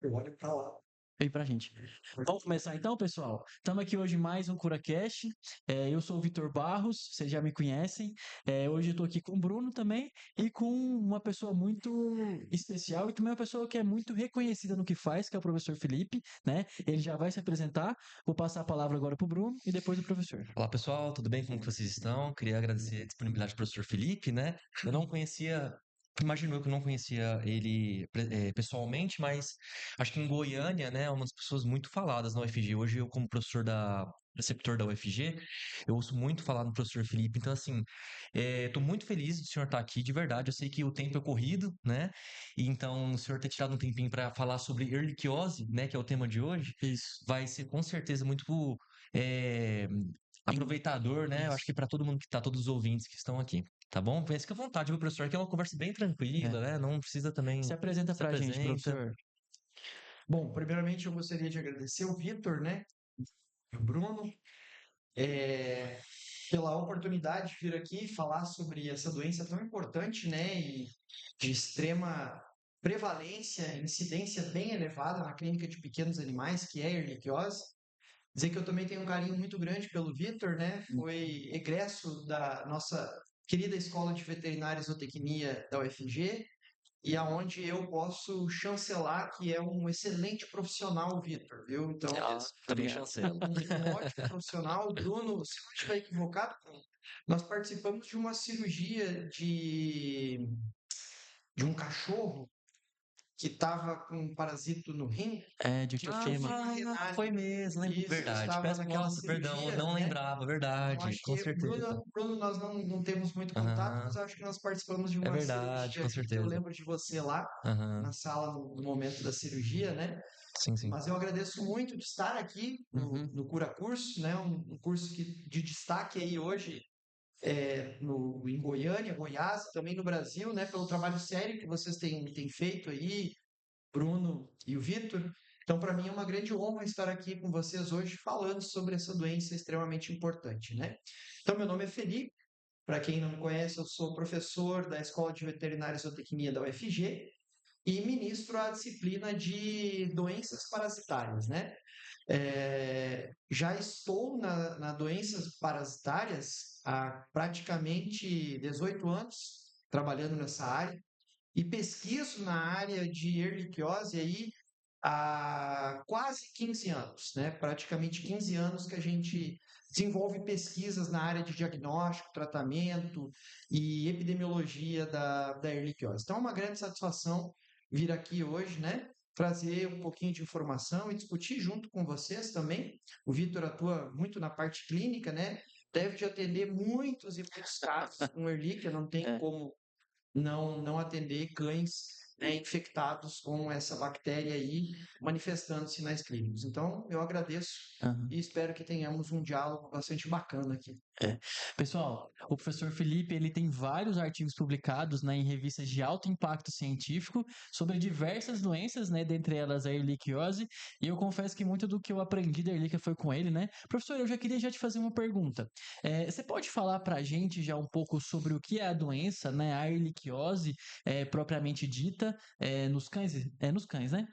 Eu olho pra lá. Aí pra gente. Vamos começar então, pessoal? Estamos aqui hoje em mais um CuraCast. Eu sou o Vitor Barros, vocês já me conhecem. Hoje eu estou aqui com o Bruno também e com uma pessoa muito especial e também uma pessoa que é muito reconhecida no que faz, que é o professor Felipe, né? Ele já vai se apresentar. Vou passar a palavra agora para o Bruno e depois o professor. Olá, pessoal, tudo bem? Como que vocês estão? Queria agradecer a disponibilidade do professor Felipe, né? Eu não conhecia, imagino eu que eu não conhecia ele pessoalmente, mas acho que em Goiânia, né, é uma das pessoas muito faladas na UFG. Hoje eu, como professor preceptor da UFG, eu ouço muito falar no professor Felipe. Então, assim, estou muito feliz do senhor estar aqui, de verdade. Eu sei que o tempo é corrido, né? E então, o senhor ter tirado um tempinho para falar sobre erliquiose, né, que é o tema de hoje, Isso. vai ser com certeza muito é, aproveitador, né? Eu acho que para todo mundo que tá, todos os ouvintes que estão aqui, tá bom? Fique à vontade, meu professor, que é uma conversa bem tranquila, É. né? Não precisa também. Se apresenta Se para a gente, apresenta. professor. Bom, primeiramente eu gostaria de agradecer o Vitor, né? E o Bruno, é, pela oportunidade de vir aqui falar sobre essa doença tão importante, né? E de extrema prevalência, incidência bem elevada na clínica de pequenos animais, que é a erliquiose. Dizer que eu também tenho um carinho muito grande pelo Vitor, né? Foi egresso da nossa querida Escola de Veterinária e Zootecnia da UFG, e aonde eu posso chancelar que é um excelente profissional, o Vitor, viu? Então, Também Obrigado. chancela. um ótimo profissional. O Bruno, se não estiver equivocado, nós participamos de uma cirurgia de um cachorro que estava com um parasito no rim, De que tinha um Itapema. fibra renal. Foi mesmo, Isso, verdade. estava Peço, naquela nossa, perdão, cirurgia, não né? lembrava, Então, verdade, acho com que certeza. Bruno nós não temos muito contato, Aham, mas acho que nós participamos de é uma verdade, cirurgia com ali, que eu certeza. lembro de você lá Aham, na sala no momento da cirurgia, né? sim, sim. Mas eu agradeço muito de estar aqui Uhum. no Cura Curso, né? Um curso de destaque aí hoje em Goiânia, Goiás, também no Brasil, né? Pelo trabalho sério que vocês têm feito aí, Bruno e o Vitor. Então, para mim é uma grande honra estar aqui com vocês hoje falando sobre essa doença extremamente importante, né? Então, meu nome é Felipe. Para quem não me conhece, eu sou professor da Escola de Veterinária e Zootecnia da UFG e ministro a disciplina de doenças parasitárias, né? Já estou na doenças parasitárias há praticamente 18 anos, trabalhando nessa área, e pesquiso na área de erliquiose aí há quase 15 anos, né? Praticamente 15 anos que a gente desenvolve pesquisas na área de diagnóstico, tratamento e epidemiologia da erliquiose. Então, é uma grande satisfação vir aqui hoje, né? Trazer um pouquinho de informação e discutir junto com vocês também. O Vitor atua muito na parte clínica, né? Deve de atender muitos e muitos casos com erlíquia, não tem É. como não atender cães, né, infectados com essa bactéria aí, manifestando sinais clínicos. Então, eu agradeço Aham. e espero que tenhamos um diálogo bastante bacana aqui. É. Pessoal, o professor Felipe ele tem vários artigos publicados, né, em revistas de alto impacto científico sobre diversas doenças, né, dentre elas a erliquiose, e eu confesso que muito do que eu aprendi da erlíquia foi com ele, né? Professor, eu já queria te fazer uma pergunta. Você pode falar para a gente já um pouco sobre o que é a doença, né, a erliquiose, propriamente dita, nos cães? Nos cães, né?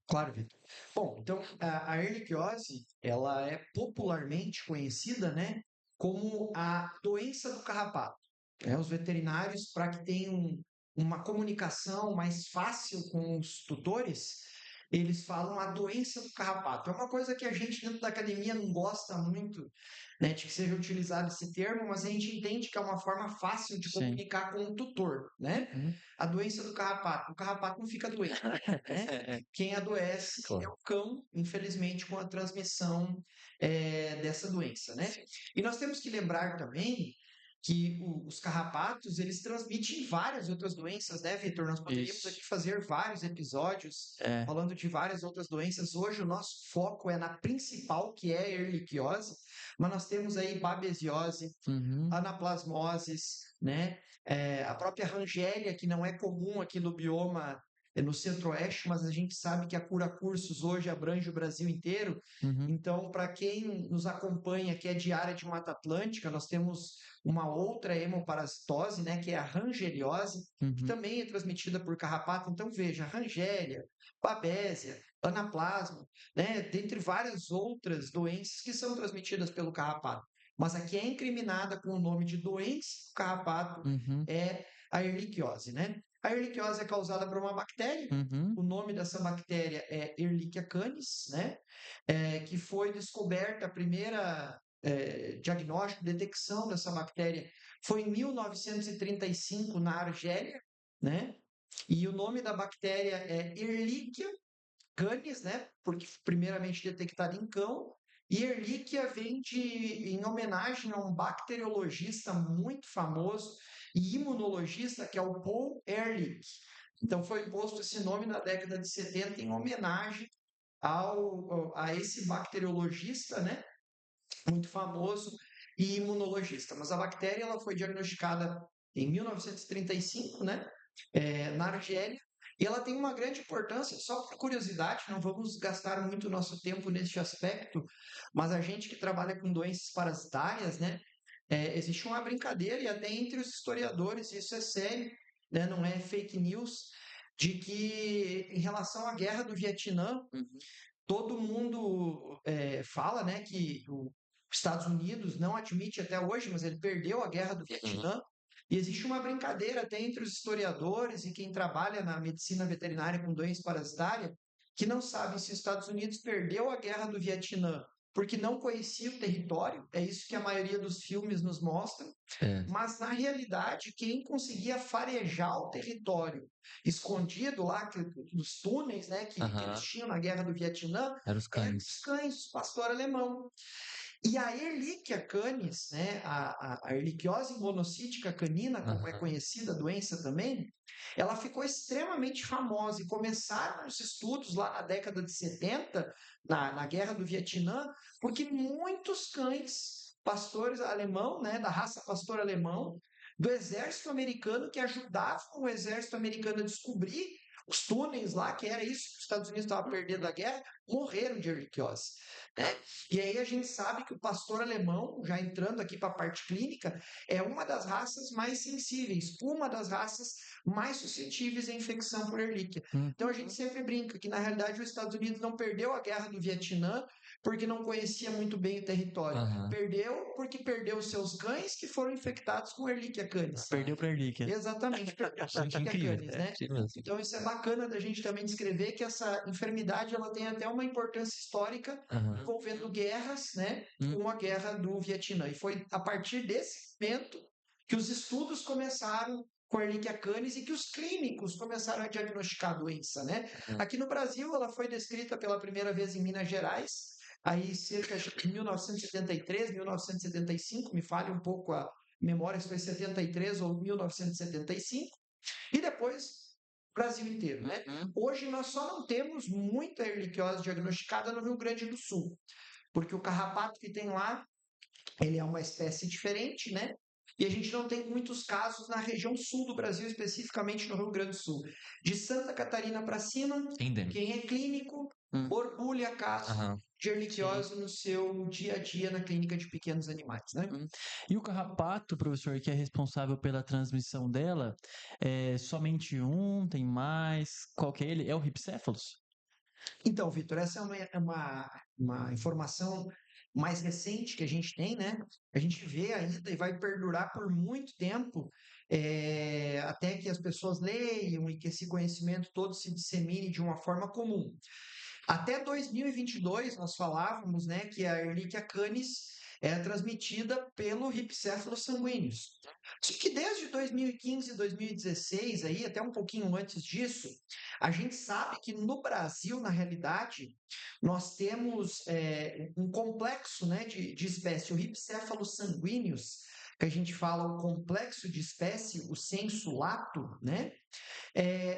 Claro, Vitor. Bom, então a erliquiose, ela é popularmente conhecida, né, como a doença do carrapato. Né? Os veterinários, para que tenham uma comunicação mais fácil com os tutores, eles falam a doença do carrapato. É uma coisa que a gente dentro da academia não gosta muito, né, de que seja utilizado esse termo, mas a gente entende que é uma forma fácil de Sim. comunicar com o tutor, né? Uhum. A doença do carrapato. O carrapato não fica doente, né? Quem adoece é Claro. o cão, infelizmente, com a transmissão dessa doença, né? Sim. E nós temos que lembrar também que os carrapatos, eles transmitem várias outras doenças, né, Vitor? Nós poderíamos Isso. aqui fazer vários episódios É. falando de várias outras doenças. Hoje o nosso foco é na principal, que é a erliquiose, mas nós temos aí babesiose, Uhum. anaplasmoses, né? A própria Rangélia, que não é comum aqui no bioma no Centro-Oeste, mas a gente sabe que a Cura Cursos hoje abrange o Brasil inteiro. Uhum. Então, para quem nos acompanha, que é de área de Mata Atlântica, nós temos uma outra hemoparasitose, né, que é a rangeliose, que Uhum. também é transmitida por carrapato. Então, veja, rangélia, babésia, anaplasma, né, dentre várias outras doenças que são transmitidas pelo carrapato. Mas a que é incriminada com o nome de doença do carrapato Uhum. é a erliquiose, né? A erliquiose é causada por uma bactéria. Uhum. O nome dessa bactéria é Ehrlichia canis, né? Que foi descoberta a primeira diagnóstico, detecção dessa bactéria foi em 1935 na Argélia, né? E o nome da bactéria é Ehrlichia canis, né? Porque primeiramente detectada em cão. E Ehrlichia vem em homenagem a um bacteriologista muito famoso e imunologista que é o Paul Ehrlich. Então foi posto esse nome na década de 70 em homenagem a esse bacteriologista, né? Muito famoso e imunologista. Mas a bactéria ela foi diagnosticada em 1935, né? Na Argélia. E ela tem uma grande importância, só por curiosidade, não vamos gastar muito nosso tempo neste aspecto, mas a gente que trabalha com doenças parasitárias, né? Existe uma brincadeira, e até entre os historiadores, isso é sério, né? Não é fake news, de que em relação à guerra do Vietnã, todo mundo fala, né, que os Estados Unidos não admite até hoje, mas ele perdeu a guerra do Vietnã. E existe uma brincadeira até entre os historiadores e quem trabalha na medicina veterinária com doença parasitária, que não sabe se os Estados Unidos perdeu a guerra do Vietnã porque não conhecia o território, é isso que a maioria dos filmes nos mostram, É. mas na realidade quem conseguia farejar o território escondido lá, nos túneis, né, que eles tinham na guerra do Vietnã, Eram os eram cães. os cães, o pastor alemão. E a Ehrlichia canis, né, a erliquiose monocítica canina, como é conhecida a doença também, ela ficou extremamente famosa e começaram os estudos lá na década de 70, na Guerra do Vietnã, porque muitos cães, pastores alemão, né, da raça pastor alemão, do exército americano, que ajudavam o exército americano a descobrir os túneis lá, que era isso que os Estados Unidos estavam perdendo a guerra, morreram de erliquiose. Né? E aí a gente sabe que o pastor alemão, já entrando aqui para a parte clínica, é uma das raças mais sensíveis, uma das raças mais suscetíveis à infecção por Ehrlichia. Então a gente sempre brinca que na realidade os Estados Unidos não perdeu a guerra do Vietnã porque não conhecia muito bem o território. Perdeu porque perdeu os seus cães que foram infectados com Ehrlichia canis. Perdeu pra Erlíquia. Exatamente, perdeu a Ehrlichia Incrível. canis, né? Incrível. Então isso é bacana da gente também descrever que essa enfermidade ela tem até uma importância histórica envolvendo guerras, né, como a guerra do Vietnã. E foi a partir desse momento que os estudos começaram com a Ehrlichia canis e que os clínicos começaram a diagnosticar a doença, né? Aqui no Brasil ela foi descrita pela primeira vez em Minas Gerais, aí cerca de 1973, 1975, me falha um pouco a memória se foi 73 ou 1975, e depois Brasil inteiro, né? Hoje nós só não temos muita erliquiose diagnosticada no Rio Grande do Sul, porque o carrapato que tem lá, ele é uma espécie diferente, né? E a gente não tem muitos casos na região sul do Brasil, especificamente no Rio Grande do Sul. De Santa Catarina para cima, quem é clínico borbulha caso de erliquiose no seu dia a dia na clínica de pequenos animais, né? E o carrapato, professor, que é responsável pela transmissão dela, é somente um, tem mais? Qual que é ele? É o Ripséfalos? Então, Vitor, essa é uma informação mais recente que a gente tem, né? A gente vê ainda e vai perdurar por muito tempo, até que as pessoas leiam e que esse conhecimento todo se dissemine de uma forma comum. Até 2022, nós falávamos, né, que a Ehrlichia canis é transmitida pelo Rhipcephalus sanguineus. Só que desde 2015, 2016, aí, até um pouquinho antes disso, a gente sabe que no Brasil, na realidade, nós temos um complexo, né, de espécie, o Rhipcephalus sanguineus, que a gente fala o complexo de espécie, o sensu lato, né?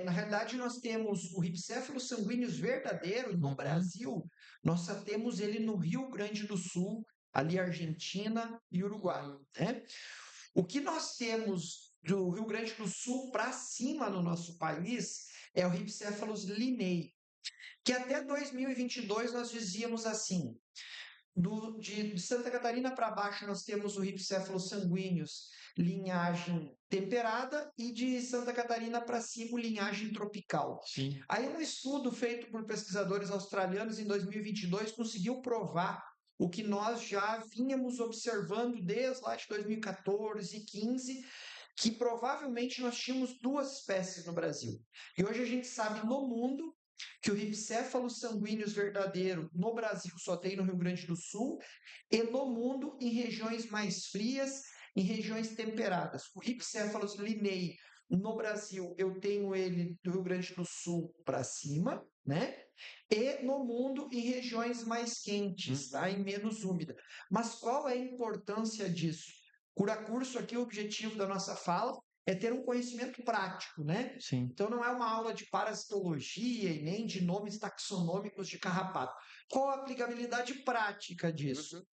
Na realidade, nós temos o Rhipcephalus sanguineus verdadeiro no Brasil, nós só temos ele no Rio Grande do Sul, ali Argentina e Uruguai, né? O que nós temos do Rio Grande do Sul para cima no nosso país é o Rhipicephalus linei, que até 2022 nós dizíamos assim, de Santa Catarina para baixo nós temos o Rhipicephalus sanguíneos, linhagem temperada, e de Santa Catarina para cima, linhagem tropical. Sim. Aí um estudo feito por pesquisadores australianos em 2022 conseguiu provar o que nós já vínhamos observando desde lá de 2014 e 15, que provavelmente nós tínhamos 2 espécies no Brasil. E hoje a gente sabe no mundo que o Rhipicephalus sanguíneos verdadeiro no Brasil só tem no Rio Grande do Sul, e no mundo em regiões mais frias, em regiões temperadas. O Rhipicephalus linei no Brasil, eu tenho ele do Rio Grande do Sul para cima, né? E no mundo em regiões mais quentes, tá? E menos úmida. Mas qual é a importância disso? Curacurso aqui, o objetivo da nossa fala é ter um conhecimento prático, né? Sim. Então não é uma aula de parasitologia e nem de nomes taxonômicos de carrapato. Qual a aplicabilidade prática disso?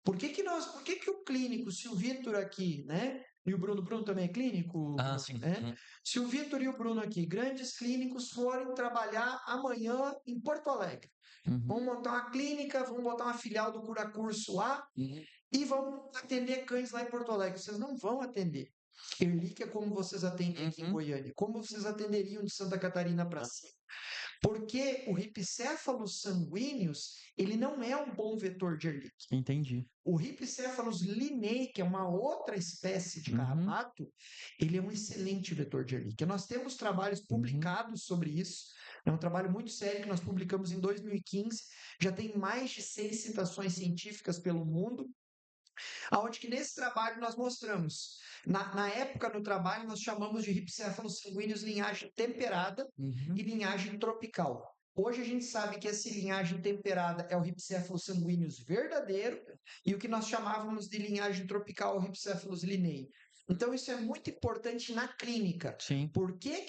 Por que que o clínico, se o Vitor aqui, né? E o Bruno também é clínico? Ah, Bruno, sim. né? Se o Vitor e o Bruno aqui, grandes clínicos, forem trabalhar amanhã em Porto Alegre, vão montar uma clínica, vão botar uma filial do Curacurso lá e vão atender cães lá em Porto Alegre. Vocês não vão atender Ehrlichia como vocês atendem aqui em Goiânia, como vocês atenderiam de Santa Catarina para cima. Porque o Rhipicephalus sanguíneos, ele não é um bom vetor de Ehrlichia. Entendi. O Rhipicephalus linei, que é uma outra espécie de carrapato, ele é um excelente vetor de Ehrlichia. Nós temos trabalhos publicados sobre isso. É um trabalho muito sério que nós publicamos em 2015. Já tem mais de 100 citações científicas pelo mundo. Aonde que nesse trabalho nós mostramos, na época no trabalho nós chamamos de Rhipicephalus sanguíneos linhagem temperada e linhagem tropical. Hoje a gente sabe que essa linhagem temperada é o Rhipicephalus sanguíneos verdadeiro e o que nós chamávamos de linhagem tropical é o Rhipicephalus linei. Então isso é muito importante na clínica. Sim. Por que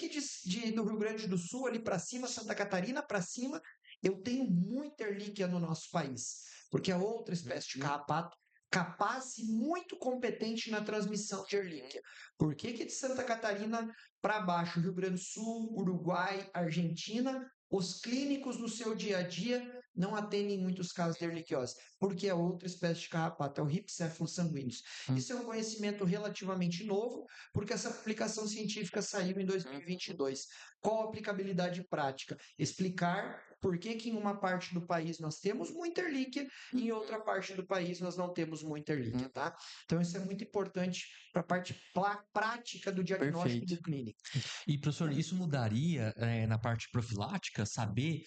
do Rio Grande do Sul ali para cima, Santa Catarina para cima, eu tenho muita Ehrlichia no nosso país? Porque é outra espécie de carrapato capaz e muito competente na transmissão de Ehrlichia. Por que de Santa Catarina para baixo, Rio Grande do Sul, Uruguai, Argentina, os clínicos no seu dia a dia não atendem muitos casos de ehrlichiose? Porque é outra espécie de carrapato, é o Rhipicephalus sanguíneos. Isso é um conhecimento relativamente novo, porque essa publicação científica saiu em 2022. Qual a aplicabilidade prática? Explicar por que em uma parte do país nós temos muita Ehrlichia e em outra parte do país nós não temos muita Ehrlichia, tá? Então isso é muito importante para a parte prática do diagnóstico do clínico. E, professor, isso mudaria na parte profilática, saber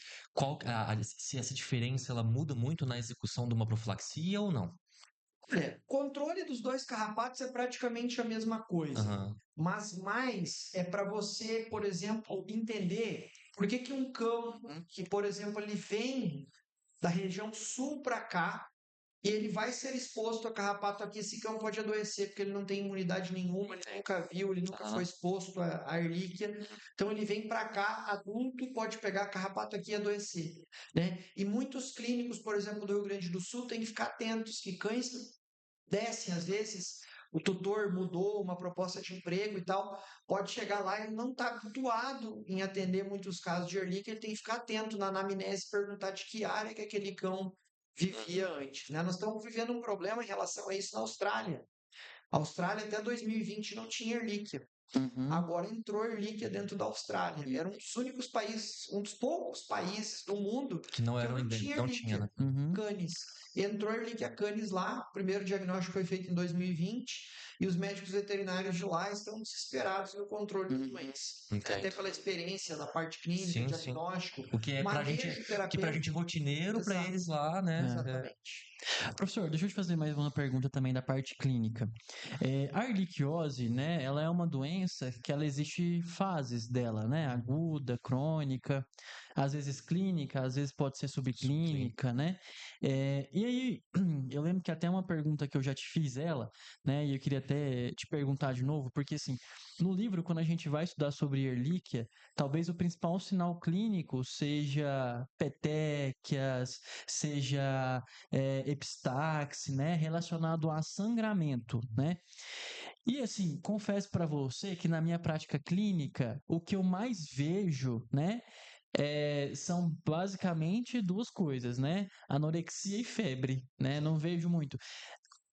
se essa diferença ela muda muito na execução de uma profilaxia ou não? Controle dos 2 carrapatos é praticamente a mesma coisa, mas mais é para você, por exemplo, entender por que um cão que, por exemplo, ele vem da região sul para cá e ele vai ser exposto a carrapato aqui, esse cão pode adoecer porque ele não tem imunidade nenhuma, ele nunca viu, ele nunca foi exposto a Ehrlichia, então ele vem para cá, adulto, pode pegar carrapato aqui e adoecer, né? E muitos clínicos, por exemplo, do Rio Grande do Sul, têm que ficar atentos que cães descem, às vezes, o tutor mudou uma proposta de emprego e tal, pode chegar lá e não está habituado em atender muitos casos de Ehrlichia, ele tem que ficar atento na anamnese, perguntar de que área que aquele cão vivia antes, né? Nós estamos vivendo um problema em relação a isso na Austrália. A Austrália até 2020 não tinha Ehrlichia. Agora entrou Ehrlichia dentro da Austrália. Era um dos únicos países, um dos poucos países do mundo que não tinha Ehrlichia, né? canis. Entrou Ehrlichia canis lá, o primeiro diagnóstico foi feito em 2020 e os médicos veterinários de lá estão desesperados no controle da doença. Até pela experiência da parte clínica, diagnóstico, o que é pra gente rotineiro, para eles lá, né? Exatamente. Professor, deixa eu te fazer mais uma pergunta também da parte clínica. A erliquiose, né, ela é uma doença que ela existe fases dela, né, aguda, crônica. às vezes clínica, às vezes pode ser subclínica, né? E aí, eu lembro que até uma pergunta que eu já te fiz ela, né? E eu queria até te perguntar de novo, porque assim, no livro, quando a gente vai estudar sobre Ehrlichia, talvez o principal sinal clínico seja petequias, seja epistaxe, né? Relacionado a sangramento, né? E assim, confesso para você que na minha prática clínica, o que eu mais vejo, né, são basicamente duas coisas, né? Anorexia e febre, né? Não vejo muito.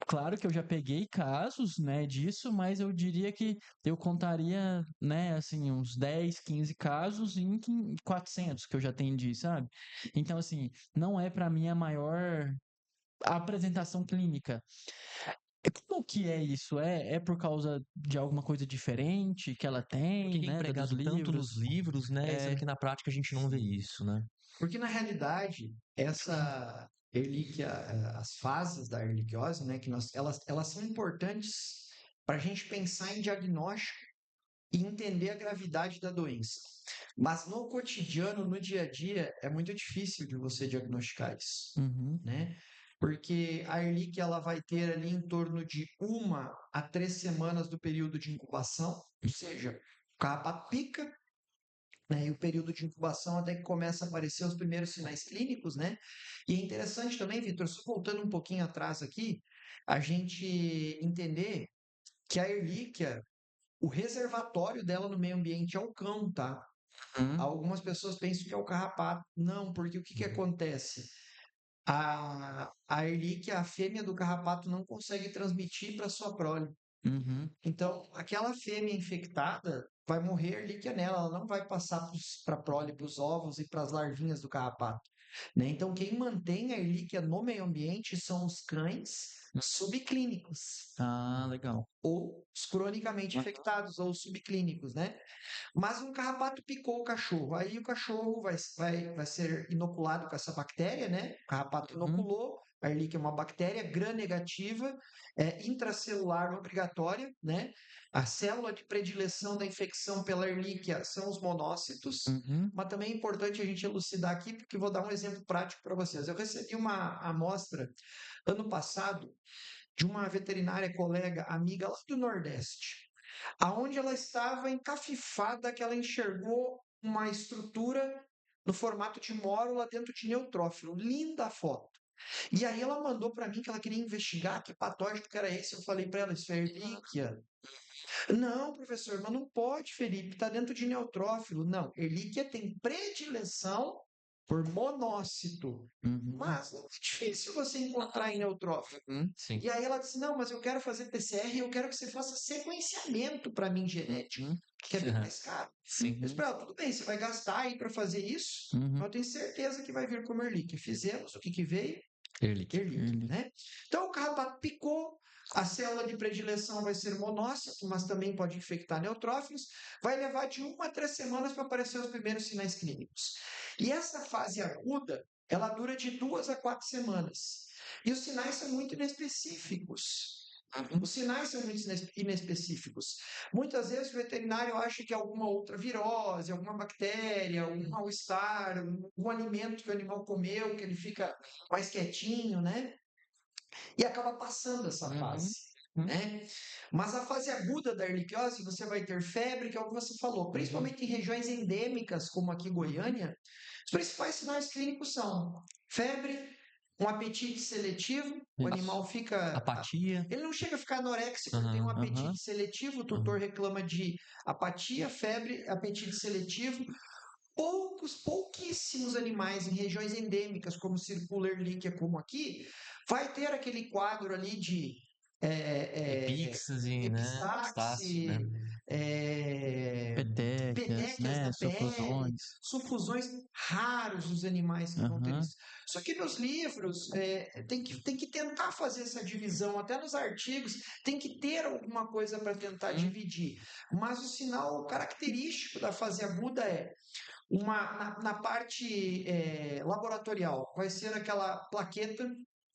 Claro que eu já peguei casos, né, disso, mas eu diria que eu contaria, né, assim, uns 10, 15 casos em 400 que eu já atendi, sabe? Então, assim, não é para mim a maior apresentação clínica. Como que é isso? É por causa de alguma coisa diferente que ela Porque tem, é né, dos empregado tanto nos livros? livros, né? Sendo É. que na prática a gente não vê isso, né? Porque, na realidade, essa Ehrlichia, as fases da erliquiose, né, elas são importantes para a gente pensar em diagnóstico e entender a gravidade da doença. Mas no cotidiano, no dia a dia, é muito difícil de você diagnosticar isso, Uhum, né? Porque a Ehrlichia ela vai ter ali em torno de 1 a 3 semanas do período de incubação, ou seja, o carrapato pica, né, e o período de incubação até que começa a aparecer os primeiros sinais clínicos, né? E é interessante também, Vitor, só voltando um pouquinho atrás aqui, a gente entender que a Ehrlichia, o reservatório dela no meio ambiente é o cão, tá? uhum, Algumas pessoas pensam que é o carrapato. Não, porque o que que acontece? A Ehrlichia, a fêmea do carrapato, não consegue transmitir para sua prole. uhum, Então, aquela fêmea infectada vai morrer Ehrlichia nela, ela não vai passar para a prole, para os ovos e para as larvinhas do carrapato, né? Então, quem mantém a Ehrlichia no meio ambiente são os cães hum. subclínicos, Ah, legal. ou os cronicamente Uhum, infectados, ou os subclínicos, né? Mas um carrapato picou o cachorro, aí o cachorro vai ser inoculado com essa bactéria, né? O carrapato uhum, inoculou, a Ehrlichia é uma bactéria gram-negativa, intracelular obrigatória, né? A célula de predileção da infecção pela Ehrlichia são os monócitos, uhum, mas também é importante a gente elucidar aqui, porque vou dar um exemplo prático para vocês. Eu recebi uma amostra ano passado de uma veterinária colega, amiga lá do Nordeste, aonde ela estava encafifada, que ela enxergou uma estrutura no formato de mórula dentro de neutrófilo. Linda a foto. E aí ela mandou para mim que ela queria investigar que patógeno que era esse. Eu falei para ela, isso é Ehrlichia. Não, professor, mas não pode, Felipe, está dentro de neutrófilo. Não, Ehrlichia tem predileção por monócito. uhum, Mas não é difícil você encontrar em neutrófilo. Sim. E aí ela disse: Não, mas eu quero fazer PCR e eu quero que você faça sequenciamento para mim genético, uhum, que é bem mais caro. Sim. Eu disse uhum, para ela: Tudo bem, você vai gastar aí para fazer isso, mas uhum. eu tenho certeza que vai vir como Ehrlichia. Fizemos, o que, que veio? Ehrlich. Ehrlichia, Ele- né? Então o carrapato picou, a célula de predileção vai ser monócito, mas também pode infectar neutrófilos, vai levar de 1 a 3 semanas para aparecer os primeiros sinais clínicos. E essa fase aguda, ela dura de 2 a 4 semanas. E os sinais são muito inespecíficos. uhum, Os sinais são muito inespecíficos. Muitas vezes o veterinário acha que é alguma outra virose, alguma bactéria, um mal-estar, um alimento que o animal comeu, que ele fica mais quietinho, né? E acaba passando essa uhum, fase, uhum, né? Mas a fase aguda da erliquiose, você vai ter febre, que é o que você falou, uhum, principalmente em regiões endêmicas, como aqui em uhum. Goiânia, os principais sinais clínicos são febre, um apetite seletivo, o Isso. animal fica. Apatia. Ele não chega a ficar anoréxico, ele tem um Aham. Aham, apetite seletivo, o Aham. tutor reclama de apatia, febre, apetite seletivo. Pouquíssimos animais em regiões endêmicas, como circula Ehrlichia, como aqui, vai ter aquele quadro ali de Epíxase, né? Epistaxe, né? epistaxe, petequias, petequias né? da pele, Sufusões. sufusões, raros os animais que vão ter Aham, isso. Só que nos livros tem que tentar fazer essa divisão, até nos artigos tem que ter alguma coisa para tentar uhum, dividir. Mas o sinal característico da fase aguda é na parte laboratorial, vai ser aquela plaqueta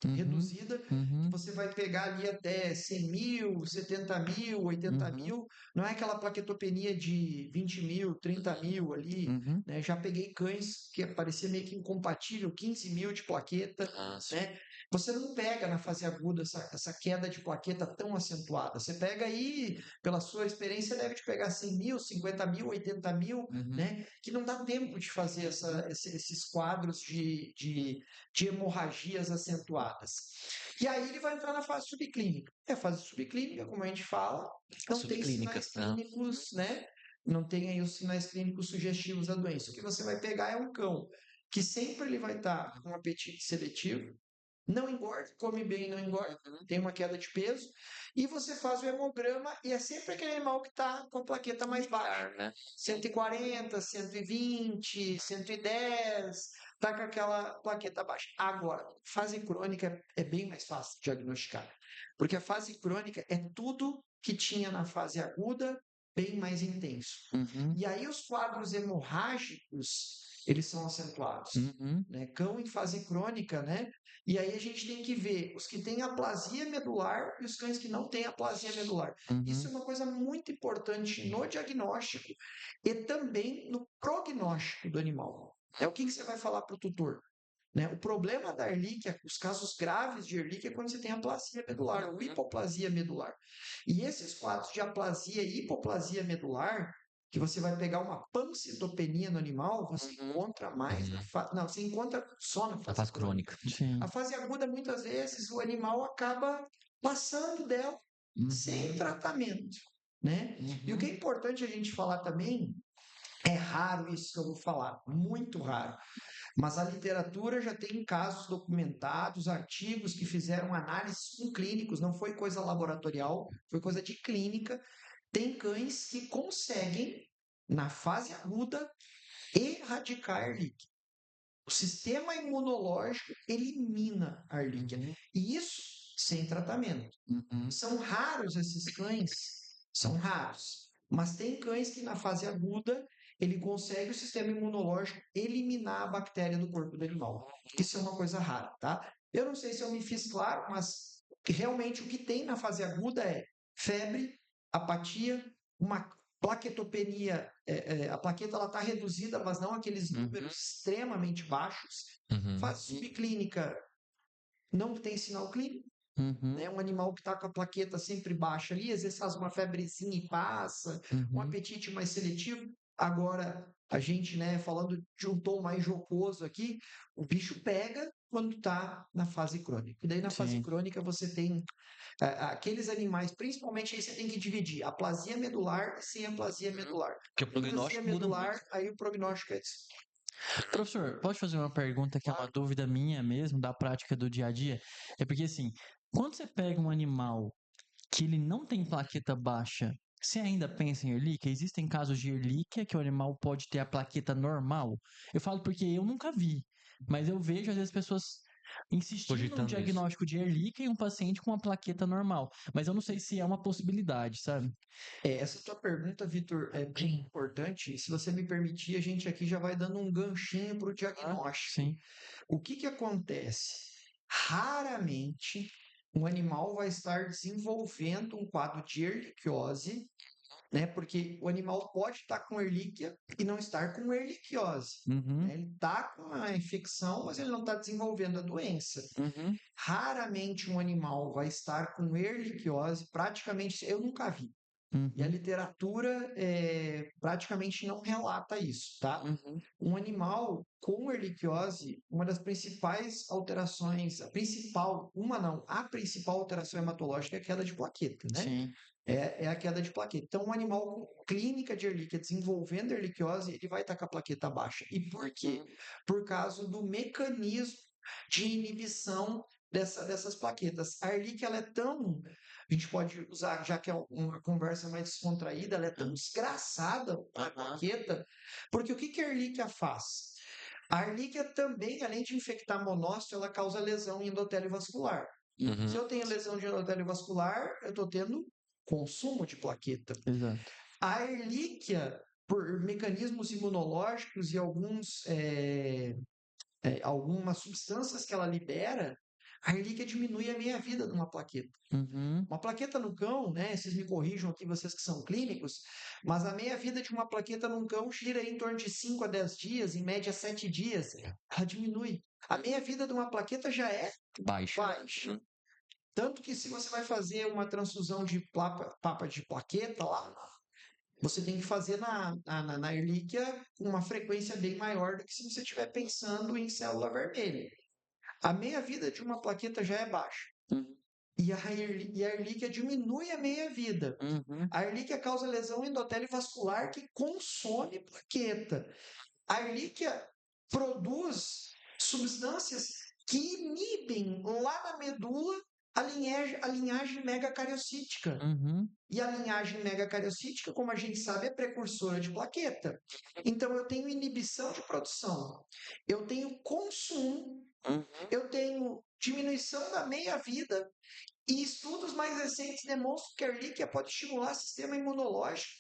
reduzida, que você vai pegar ali até 100 mil, 70 mil, 80 mil, não é aquela plaquetopenia de 20 mil, 30 mil ali, né? Já peguei cães que parecia meio que incompatível, 15 mil de plaqueta, né? Você não pega na fase aguda essa queda de plaqueta tão acentuada. Você pega aí, pela sua experiência, deve te pegar 100 mil, 50 mil, 80 mil, né? Que não dá tempo de fazer esses quadros de hemorragias acentuadas. E aí ele vai entrar na fase subclínica. A fase subclínica, como a gente fala, não tem sinais clínicos, né? Não tem aí os sinais clínicos sugestivos da doença. O que você vai pegar é um cão que sempre ele vai estar com apetite seletivo, não engorda, come bem, não engorda, tem uma queda de peso, e você faz o hemograma e é sempre aquele animal que está com a plaqueta mais baixa, né? 140, 120, 110, está com aquela plaqueta baixa. Agora, fase crônica é bem mais fácil de diagnosticar, porque a fase crônica é tudo que tinha na fase aguda, bem mais intenso. E aí os quadros hemorrágicos, eles são acentuados, né? Cão em fase crônica, né? E aí a gente tem que ver os que têm aplasia medular e os cães que não têm aplasia medular. Isso é uma coisa muito importante no diagnóstico e também no prognóstico do animal. O que você vai falar para o tutor? Né? O problema da Ehrlichia, os casos graves de Ehrlichia, é quando você tem aplasia medular ou hipoplasia medular. E esses quadros de aplasia e hipoplasia medular, que você vai pegar uma pancitopenia no animal, você encontra mais na fase... Não, você encontra só na fase crônica. A fase aguda, muitas vezes, o animal acaba passando dela sem tratamento. Né? E o que é importante a gente falar também, é raro isso que eu vou falar, muito raro. Mas a literatura já tem casos documentados, artigos que fizeram análises com clínicos, não foi coisa laboratorial, foi coisa de clínica. Tem cães que conseguem, na fase aguda, erradicar a Ehrlichia. O sistema imunológico elimina a Ehrlichia. E isso sem tratamento. São raros esses cães, são raros. Mas tem cães que na fase aguda ele consegue o sistema imunológico eliminar a bactéria do corpo do animal. Isso é uma coisa rara, tá? Eu não sei se eu me fiz claro, mas realmente o que tem na fase aguda é febre, apatia, uma plaquetopenia. A plaqueta está reduzida, mas não aqueles números extremamente baixos. Fase subclínica não tem sinal clínico. Né? Um animal que está com a plaqueta sempre baixa ali, às vezes faz uma febrezinha e passa, um apetite mais seletivo. Agora, a gente, né, falando de um tom mais jocoso aqui, o bicho pega quando está na fase crônica. E daí na fase crônica você tem aqueles animais, principalmente aí você tem que dividir aplasia medular e sem aplasia medular. Porque o prognóstico muda muito. Aí o prognóstico é isso. Professor, pode fazer uma pergunta que é uma dúvida minha mesmo, da prática do dia a dia? É porque, assim, quando você pega um animal que ele não tem plaqueta baixa, você ainda pensa em Ehrlichia? Existem casos de Ehrlichia que o animal pode ter a plaqueta normal? Eu falo porque eu nunca vi, mas eu vejo às vezes pessoas insistindo no Cogitando isso. diagnóstico de Ehrlichia em um paciente com uma plaqueta normal, mas eu não sei se é uma possibilidade, sabe? Essa tua pergunta, Vitor, é bem importante. E se você me permitir, a gente aqui já vai dando um ganchinho para o diagnóstico. Sim. O que acontece? Raramente um animal vai estar desenvolvendo um quadro de erliquiose, né? Porque o animal pode estar com Ehrlichia e não estar com erliquiose. Né? Ele está com a infecção, mas ele não está desenvolvendo a doença. Raramente um animal vai estar com erliquiose, praticamente, eu nunca vi. E a literatura praticamente não relata isso, tá? Um animal com erliquiose, uma das principais alterações, a principal alteração hematológica é a queda de plaqueta, né? Sim. É a queda de plaqueta. Então, um animal com clínica de Ehrlichia desenvolvendo erliquiose, ele vai estar com a plaqueta baixa. E por quê? Por causa do mecanismo de inibição dessas plaquetas. A Ehrlichia, ela é tão... A gente pode usar, já que é uma conversa mais descontraída, ela é tão desgraçada, a plaqueta, porque o que a Ehrlichia faz? A Ehrlichia também, além de infectar monócito, ela causa lesão endotélio vascular. Se eu tenho lesão de endotélio vascular, eu estou tendo consumo de plaqueta. Exato. A Ehrlichia, por mecanismos imunológicos e algumas substâncias que ela libera, A Ehrlichia diminui a meia-vida de uma plaqueta. Uhum. Uma plaqueta no cão, né? Vocês me corrijam aqui, vocês que são clínicos, mas a meia-vida de uma plaqueta num cão gira em torno de 5 a 10 dias, em média 7 dias. Ela diminui. A meia-vida de uma plaqueta já é Baixo. baixa. Tanto que se você vai fazer uma transfusão de papa de plaqueta lá, você tem que fazer na Ehrlichia com uma frequência bem maior do que se você estiver pensando em célula vermelha. A meia-vida de uma plaqueta já é baixa. Uhum. E a Ehrlichia diminui a meia-vida. Uhum. A Ehrlichia causa lesão endotélio vascular que consome plaqueta. A Ehrlichia produz substâncias que inibem lá na medula a linhagem megacariocítica. Uhum. E a linhagem megacariocítica, como a gente sabe, é precursora de plaqueta. Então, eu tenho inibição de produção, eu tenho consumo, eu tenho diminuição da meia-vida, e estudos mais recentes demonstram que a Ehrlichia pode estimular o sistema imunológico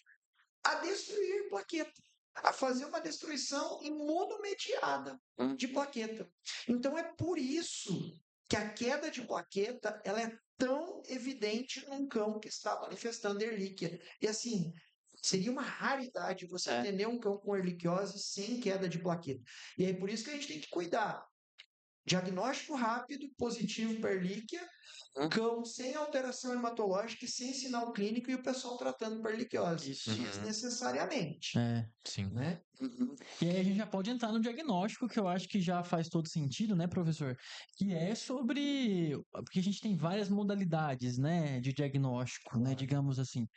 a destruir plaqueta, a fazer uma destruição imunomediada de plaqueta. Então, é por isso que a queda de plaqueta ela é tão evidente num cão que está manifestando Ehrlichia. E assim, seria uma raridade você atender um cão com ehrlichiose sem queda de plaqueta. E é por isso que a gente tem que cuidar. Diagnóstico rápido, positivo para Ehrlichia, cão sem alteração hematológica e sem sinal clínico e o pessoal tratando por ehrlichiose. Isso. Desnecessariamente. É. Sim. Né? E aí a gente já pode entrar no diagnóstico, que eu acho que já faz todo sentido, né, professor? Que é sobre. Porque a gente tem várias modalidades, né, de diagnóstico, né, digamos assim.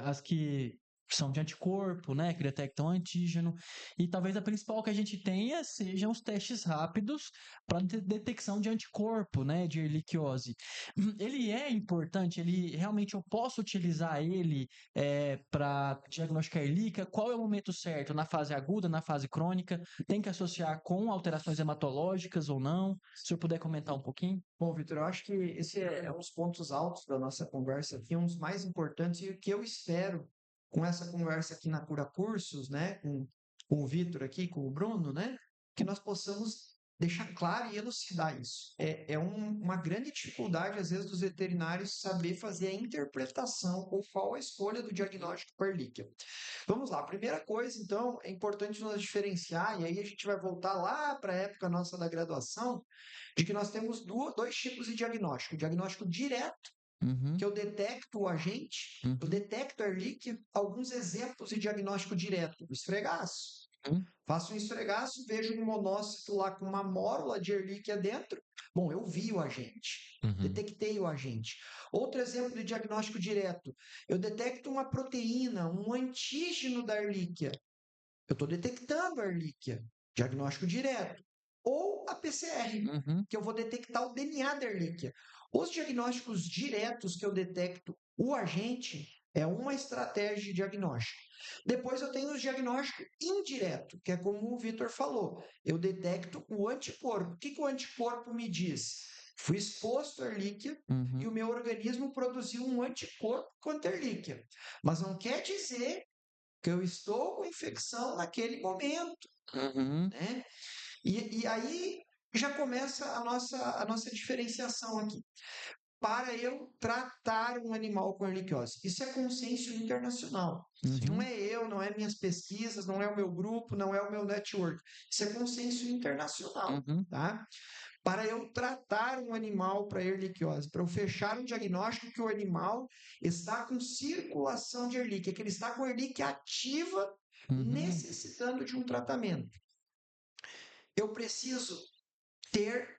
As que são de anticorpo, né, que detectam antígeno. E talvez a principal que a gente tenha sejam os testes rápidos para detecção de anticorpo, né, de ehrlichiose. Ele é importante, ele realmente eu posso utilizar ele para diagnosticar Ehrlichia? Qual é o momento certo? Na fase aguda, na fase crônica? Tem que associar com alterações hematológicas ou não? Se eu puder comentar um pouquinho. Bom, Vitor, eu acho que esse é um dos pontos altos da nossa conversa aqui, um dos mais importantes, e o que eu espero com essa conversa aqui na Cura Cursos, né, com o Vitor aqui, com o Bruno, né, que nós possamos deixar claro e elucidar isso. Uma grande dificuldade, às vezes, dos veterinários saber fazer a interpretação ou qual a escolha do diagnóstico para Ehrlichia. Vamos lá, primeira coisa, então, é importante nós diferenciar, e aí a gente vai voltar lá para a época nossa da graduação, de que nós temos dois tipos de diagnóstico. O diagnóstico direto, que eu detecto o agente, eu detecto a Ehrlichia, alguns exemplos de diagnóstico direto. O esfregaço. Faço um esfregaço, vejo um monócito lá com uma mórula de Ehrlichia dentro. Bom, eu vi o agente, detectei o agente. Outro exemplo de diagnóstico direto. Eu detecto uma proteína, um antígeno da Ehrlichia. Eu estou detectando a Ehrlichia, diagnóstico direto. Ou a PCR, que eu vou detectar o DNA da Ehrlichia. Os diagnósticos diretos que eu detecto o agente é uma estratégia de diagnóstico. Depois eu tenho o diagnóstico indireto, que é como o Vitor falou. Eu detecto o anticorpo. O que o anticorpo me diz? Fui exposto à Ehrlichia e o meu organismo produziu um anticorpo contra a Ehrlichia. Mas não quer dizer que eu estou com infecção naquele momento. Né? E aí já começa a nossa diferenciação aqui. Para eu tratar um animal com ehrlichiose. Isso é consenso internacional. Não é eu, não é minhas pesquisas, não é o meu grupo, não é o meu network. Isso é consenso internacional. Tá? Para eu tratar um animal para ehrlichiose, para eu fechar um diagnóstico que o animal está com circulação de Ehrlichia, que ele está com Ehrlichia ativa, necessitando de um tratamento. Eu preciso ter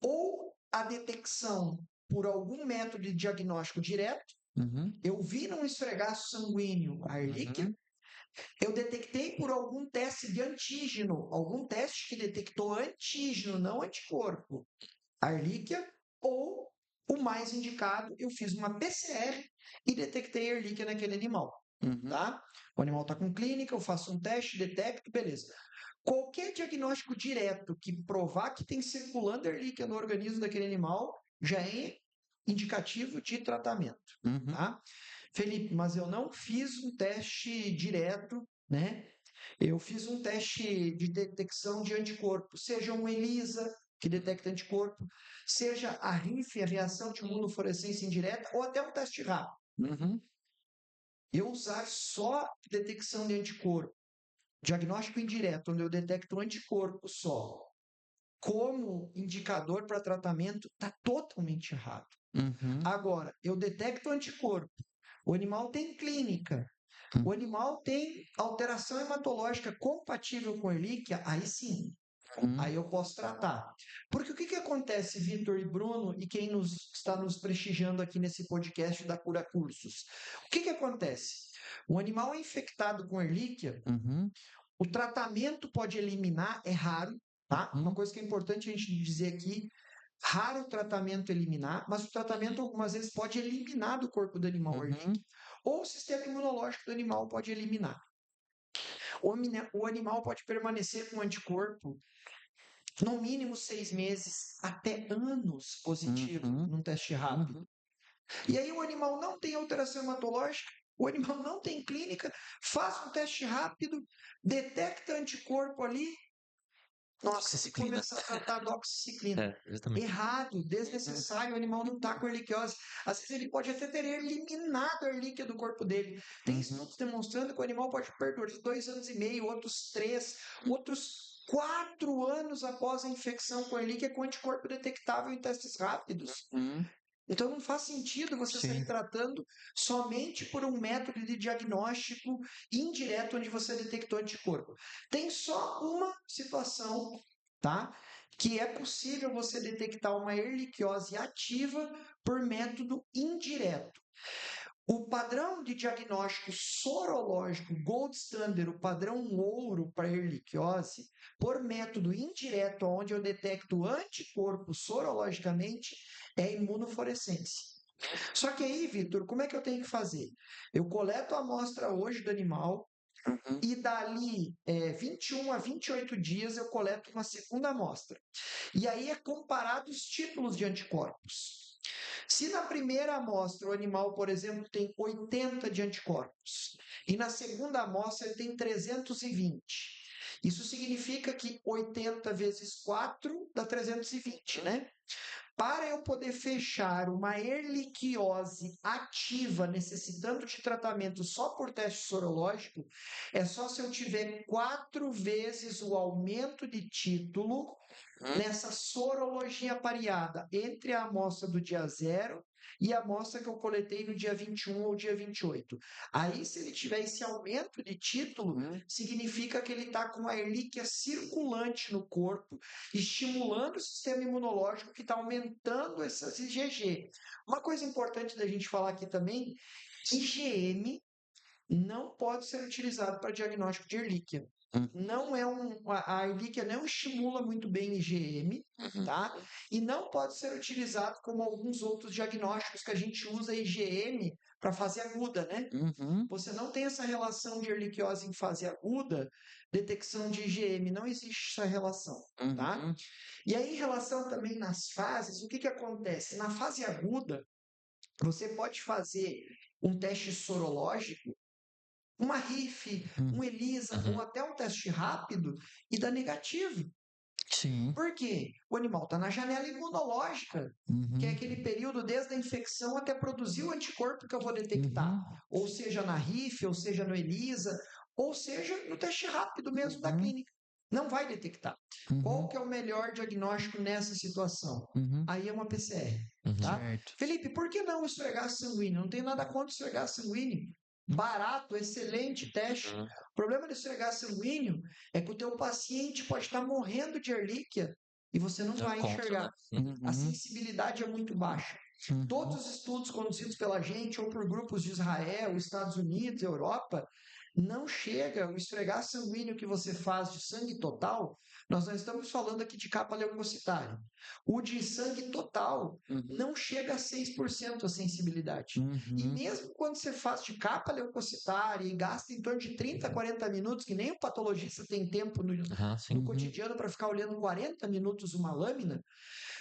ou a detecção por algum método de diagnóstico direto. Eu vi num esfregaço sanguíneo a Ehrlichia. Eu detectei por algum teste de antígeno, algum teste que detectou antígeno, não anticorpo, a Ehrlichia, ou o mais indicado, eu fiz uma PCR e detectei a Ehrlichia naquele animal. Tá? O animal está com clínica, eu faço um teste, detecto, beleza. Qualquer diagnóstico direto que provar que tem circulando Ehrlichia no organismo daquele animal já é indicativo de tratamento. Tá? Felipe, mas eu não fiz um teste direto, né? Eu fiz um teste de detecção de anticorpo, seja um ELISA, que detecta anticorpo, seja a RIF, a reação de imunofluorescência indireta, ou até um teste rápido. Uhum. Eu usar só detecção de anticorpo, diagnóstico indireto, onde eu detecto um anticorpo só, como indicador para tratamento, está totalmente errado. Uhum. Agora, eu detecto anticorpo, o animal tem clínica, o animal tem alteração hematológica compatível com Ehrlichia, aí sim, aí eu posso tratar. Porque o que acontece, Vitor e Bruno, e quem está nos prestigiando aqui nesse podcast da Cura Cursos? O que acontece? O animal é infectado com Ehrlichia, Uhum. o tratamento pode eliminar, é raro, tá? Uma coisa que é importante a gente dizer aqui, raro o tratamento eliminar, mas o tratamento algumas vezes pode eliminar do corpo do animal o Ehrlichia. Ou o sistema imunológico do animal pode eliminar. O animal pode permanecer com anticorpo no mínimo 6 meses, até anos positivo num teste rápido. E aí o animal não tem alteração hematológica, o animal não tem clínica, faz um teste rápido, detecta anticorpo ali, nossa, se começa a tratar a doxiciclina. Exatamente. Errado, desnecessário, o animal não está com erliquiose. Às vezes ele pode até ter eliminado a erlíquia do corpo dele. Tem estudos demonstrando que o animal pode perdurar 2 anos e meio, outros 3, outros 4 anos após a infecção com erlíquia com anticorpo detectável em testes rápidos. Então não faz sentido você sair tratando somente por um método de diagnóstico indireto onde você detectou anticorpo. Tem só uma situação, tá? Que é possível você detectar uma erliquiose ativa por método indireto. O padrão de diagnóstico sorológico Gold Standard, o padrão ouro para erliquiose, por método indireto, onde eu detecto anticorpo sorologicamente, é a imunofluorescência. Só que aí, Vitor, como é que eu tenho que fazer? Eu coleto a amostra hoje do animal e dali 21 a 28 dias eu coleto uma segunda amostra. E aí é comparado os títulos de anticorpos. Se na primeira amostra o animal, por exemplo, tem 80 de anticorpos e na segunda amostra ele tem 320, isso significa que 80 vezes 4 dá 320, né? Para eu poder fechar uma erliquiose ativa necessitando de tratamento só por teste sorológico, é só se eu tiver 4 vezes o aumento de título nessa sorologia pareada entre a amostra do dia 0 e a amostra que eu coletei no dia 21 ou dia 28. Aí, se ele tiver esse aumento de título, significa que ele está com a erlíquia circulante no corpo, estimulando o sistema imunológico que está aumentando essas IgG. Uma coisa importante da gente falar aqui também, IgM não pode ser utilizado para diagnóstico de erlíquia. Não é a erlíquia não estimula muito bem IgM, tá? E não pode ser utilizado como alguns outros diagnósticos que a gente usa IgM para fase aguda, né? Você não tem essa relação de erliquiose em fase aguda, detecção de IgM, não existe essa relação, tá? E aí, em relação também nas fases, o que acontece? Na fase aguda, você pode fazer um teste sorológico, uma RIF, um ELISA ou até um teste rápido e dá negativo. Sim. Por quê? O animal está na janela imunológica, que é aquele período desde a infecção até produzir o anticorpo que eu vou detectar. Ou seja na RIF, ou seja no ELISA, ou seja no teste rápido mesmo da clínica. Não vai detectar. Qual que é o melhor diagnóstico nessa situação? Aí é uma PCR. Tá? Certo. Felipe, por que não esfregar sanguíneo? Não tem nada contra esfregar sanguíneo. Barato, excelente teste. O problema do esfregar sanguíneo é que o teu paciente pode estar morrendo de erlíquia e você não vai enxergar. A sensibilidade é muito baixa. Todos os estudos conduzidos pela gente ou por grupos de Israel, Estados Unidos, Europa, não chega o esfregar sanguíneo que você faz de sangue total. Nós não estamos falando aqui de capa leucocitária. O de sangue total não chega a 6% a sensibilidade. E mesmo quando você faz de capa leucocitária e gasta em torno de 30 a 40 minutos, que nem o patologista tem tempo no cotidiano para ficar olhando 40 minutos uma lâmina,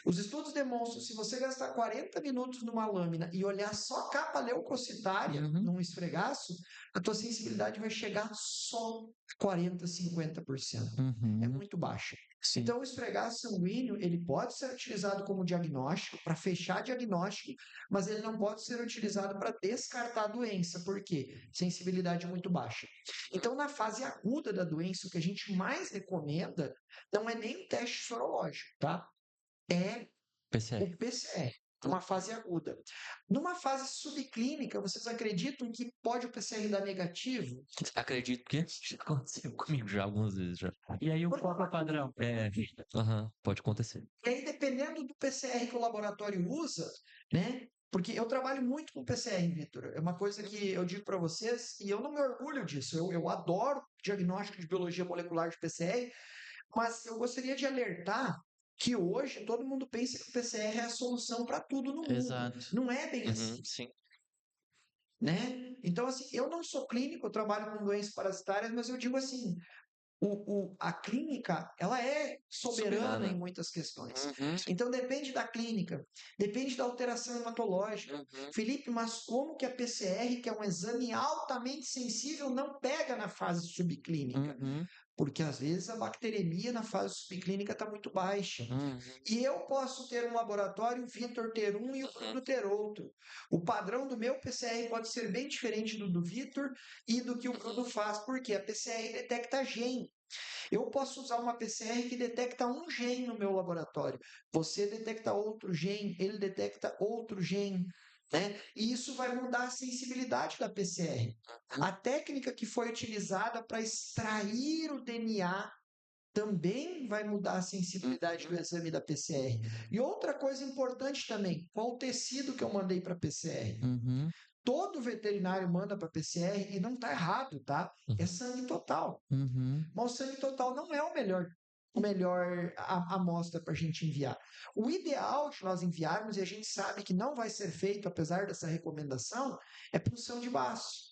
os estudos demonstram que se você gastar 40 minutos numa lâmina e olhar só capa leucocitária num esfregaço, a tua sensibilidade vai chegar só 40, 50%. É muito baixa. Sim. Então, o esfregaço sanguíneo, ele pode ser utilizado como diagnóstico, para fechar diagnóstico, mas ele não pode ser utilizado para descartar a doença. Por quê? Sensibilidade muito baixa. Então, na fase aguda da doença, o que a gente mais recomenda não é nem o teste sorológico, tá? É PCR. o PCR, uma fase aguda. Numa fase subclínica, vocês acreditam que pode o PCR dar negativo? Acredito que isso aconteceu comigo já algumas vezes já. E aí, qual que é o padrão? Pode acontecer. E aí, dependendo do PCR que o laboratório usa, né? Porque eu trabalho muito com PCR, Vitor. É uma coisa que eu digo para vocês, e eu não me orgulho disso. Eu adoro diagnóstico de biologia molecular de PCR, mas eu gostaria de alertar que hoje todo mundo pensa que o PCR é a solução para tudo no mundo. Exato. Não é bem assim, Sim. né? Então, assim, eu não sou clínico, eu trabalho com doenças parasitárias, mas eu digo assim, a clínica, ela é soberana em muitas questões. Então, depende da clínica, depende da alteração hematológica. Felipe, mas como que a PCR, que é um exame altamente sensível, não pega na fase subclínica? Porque às vezes a bacteremia na fase subclínica está muito baixa. E eu posso ter um laboratório, o Vitor ter um e o Bruno ter outro. O padrão do meu PCR pode ser bem diferente do Vitor e do que o Bruno faz, porque a PCR detecta gene. Eu posso usar uma PCR que detecta um gene no meu laboratório. Você detecta outro gene, ele detecta outro gene. Né? E isso vai mudar a sensibilidade da PCR. A técnica que foi utilizada para extrair o DNA também vai mudar a sensibilidade do exame da PCR. E outra coisa importante também, qual o tecido que eu mandei para a PCR? Todo veterinário manda para a PCR e não está errado, tá? É sangue total. Mas o sangue total não é o melhor amostra para a gente enviar. O ideal de nós enviarmos, e a gente sabe que não vai ser feito, apesar dessa recomendação, é punção de baço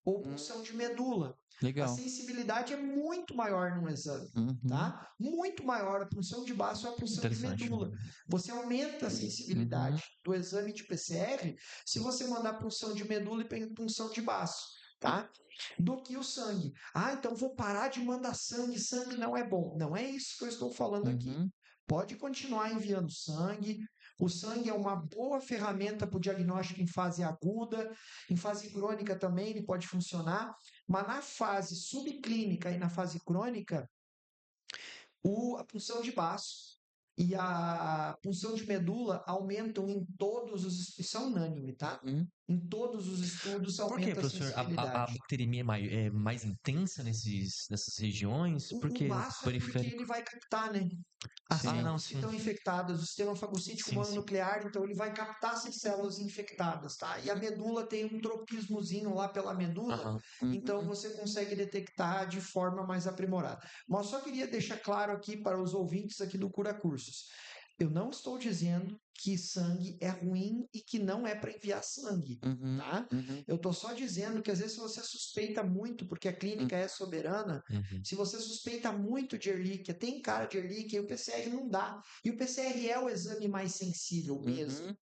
ou punção de medula. Legal. A sensibilidade é muito maior no exame, tá? Muito maior. A punção de baço é a punção de medula. Você aumenta a sensibilidade do exame de PCR se você mandar punção de medula e punção de baço, tá? Do que o sangue. Ah, então vou parar de mandar sangue. Sangue não é bom. Não é isso que eu estou falando aqui. Pode continuar enviando sangue. O sangue é uma boa ferramenta para o diagnóstico em fase aguda, em fase crônica também ele pode funcionar, mas na fase subclínica e na fase crônica, a punção de baço e a punção de medula aumentam em todos os estudos, isso é unânime, tá? Em todos os estudos Por que, aumenta a professor, a sensibilidade. bacteremia é mais intensa nessas regiões? O Porque baço é porque ele vai captar, né? As células que estão infectadas, o sistema fagocítico mononuclear, então ele vai captar essas células infectadas, tá? E a medula tem um tropismozinho lá pela medula, então você consegue detectar de forma mais aprimorada. Mas só queria deixar claro aqui para os ouvintes aqui do Cura Cursos. Eu não estou dizendo que sangue é ruim e que não é para enviar sangue, tá? Eu estou só dizendo que às vezes se você suspeita muito, porque a clínica é soberana, se você suspeita muito de Ehrlichia, tem cara de Ehrlichia, e o PCR não dá. E o PCR é o exame mais sensível mesmo.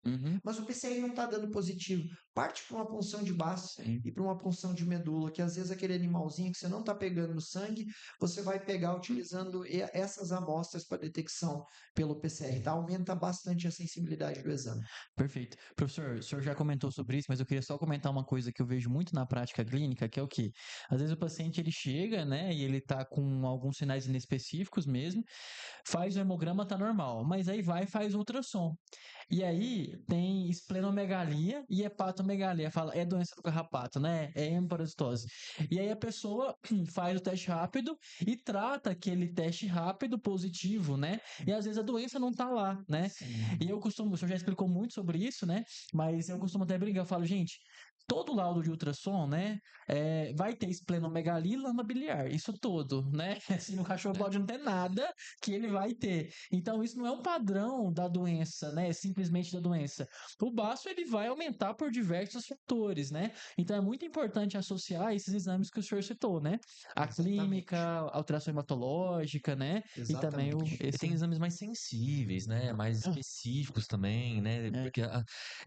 Mas o PCR não está dando positivo. Parte para uma punção de baço e para uma punção de medula, que às vezes aquele animalzinho que você não está pegando no sangue, você vai pegar utilizando essas amostras para detecção pelo PCR, tá? Aumenta bastante a sensibilidade do exame. Perfeito. Professor, o senhor já comentou sobre isso, mas eu queria só comentar uma coisa que eu vejo muito na prática clínica, que é o quê? Às vezes o paciente ele chega, né, e ele tá com alguns sinais inespecíficos mesmo, faz o hemograma, tá normal, mas aí vai e faz ultrassom. E aí tem esplenomegalia e hepatomegalia. Fala, é doença do carrapato, né? É hemparasitose. E aí a pessoa faz o teste rápido e trata aquele teste rápido positivo, né? E às vezes a doença não tá lá, né? E eu costumo, o senhor já explicou muito sobre isso, né? Mas eu costumo até brincar, eu falo, gente, todo laudo de ultrassom, né? Vai ter esplenomegalia e lama biliar, isso todo, né? Assim, o cachorro pode não ter nada que ele vai ter. Então, isso não é um padrão da doença, né? Simplesmente da doença. O baço, ele vai aumentar por diversos fatores, né? Então, é muito importante associar esses exames que o senhor citou, né? A clínica, a alteração hematológica, né? E também E tem exames mais sensíveis, né? Mais específicos também, né? Porque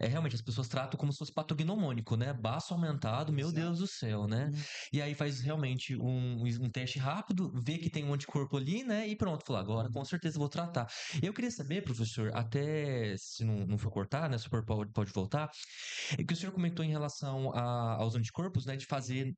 realmente as pessoas tratam como se fosse patognomônico, né? né? Baço aumentado, meu Deus do céu, né? E aí faz realmente um teste rápido, vê que tem um anticorpo ali, né? E pronto, falou, agora com certeza vou tratar. Eu queria saber, professor, até se não for cortar, né? Se for pode voltar, é que o senhor comentou em relação aos anticorpos, né? De fazer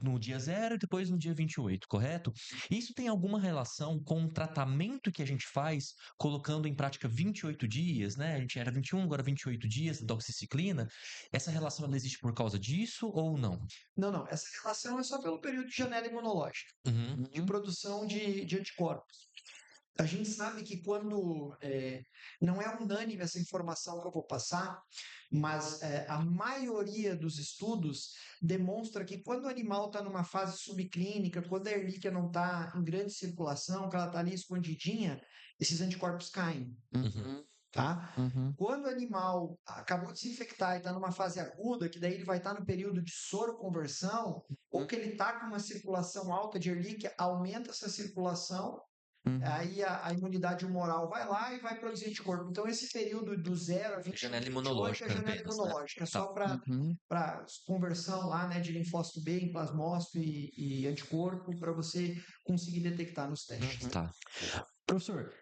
no dia 0 e depois no dia 28, correto? Isso tem alguma relação com o tratamento que a gente faz colocando em prática 28 dias, né? A gente era 21, agora 28 dias de doxiciclina. Essa relação ela existe por causa disso ou não? Não, essa relação é só pelo período de janela imunológica, Uhum. de produção de anticorpos. A gente sabe que quando não é unânime essa informação que eu vou passar, mas a maioria dos estudos demonstra que quando o animal está numa fase subclínica, quando a erlíquia não está em grande circulação, que ela está ali escondidinha, esses anticorpos caem, Uhum. tá? Uhum. Quando o animal acabou de se infectar e está numa fase aguda, que daí ele vai estar no período de soroconversão, ou que ele está com uma circulação alta de erlíquia, aumenta essa circulação, aí a imunidade humoral vai lá e vai produzir anticorpo. Então, esse período do 0 a 20, Janela 28 é imunológica janela apenas, né? imunológica, é Tá. só para conversão lá, né, de linfócito B em plasmócito e anticorpo para você conseguir detectar nos testes. Tá. Professor,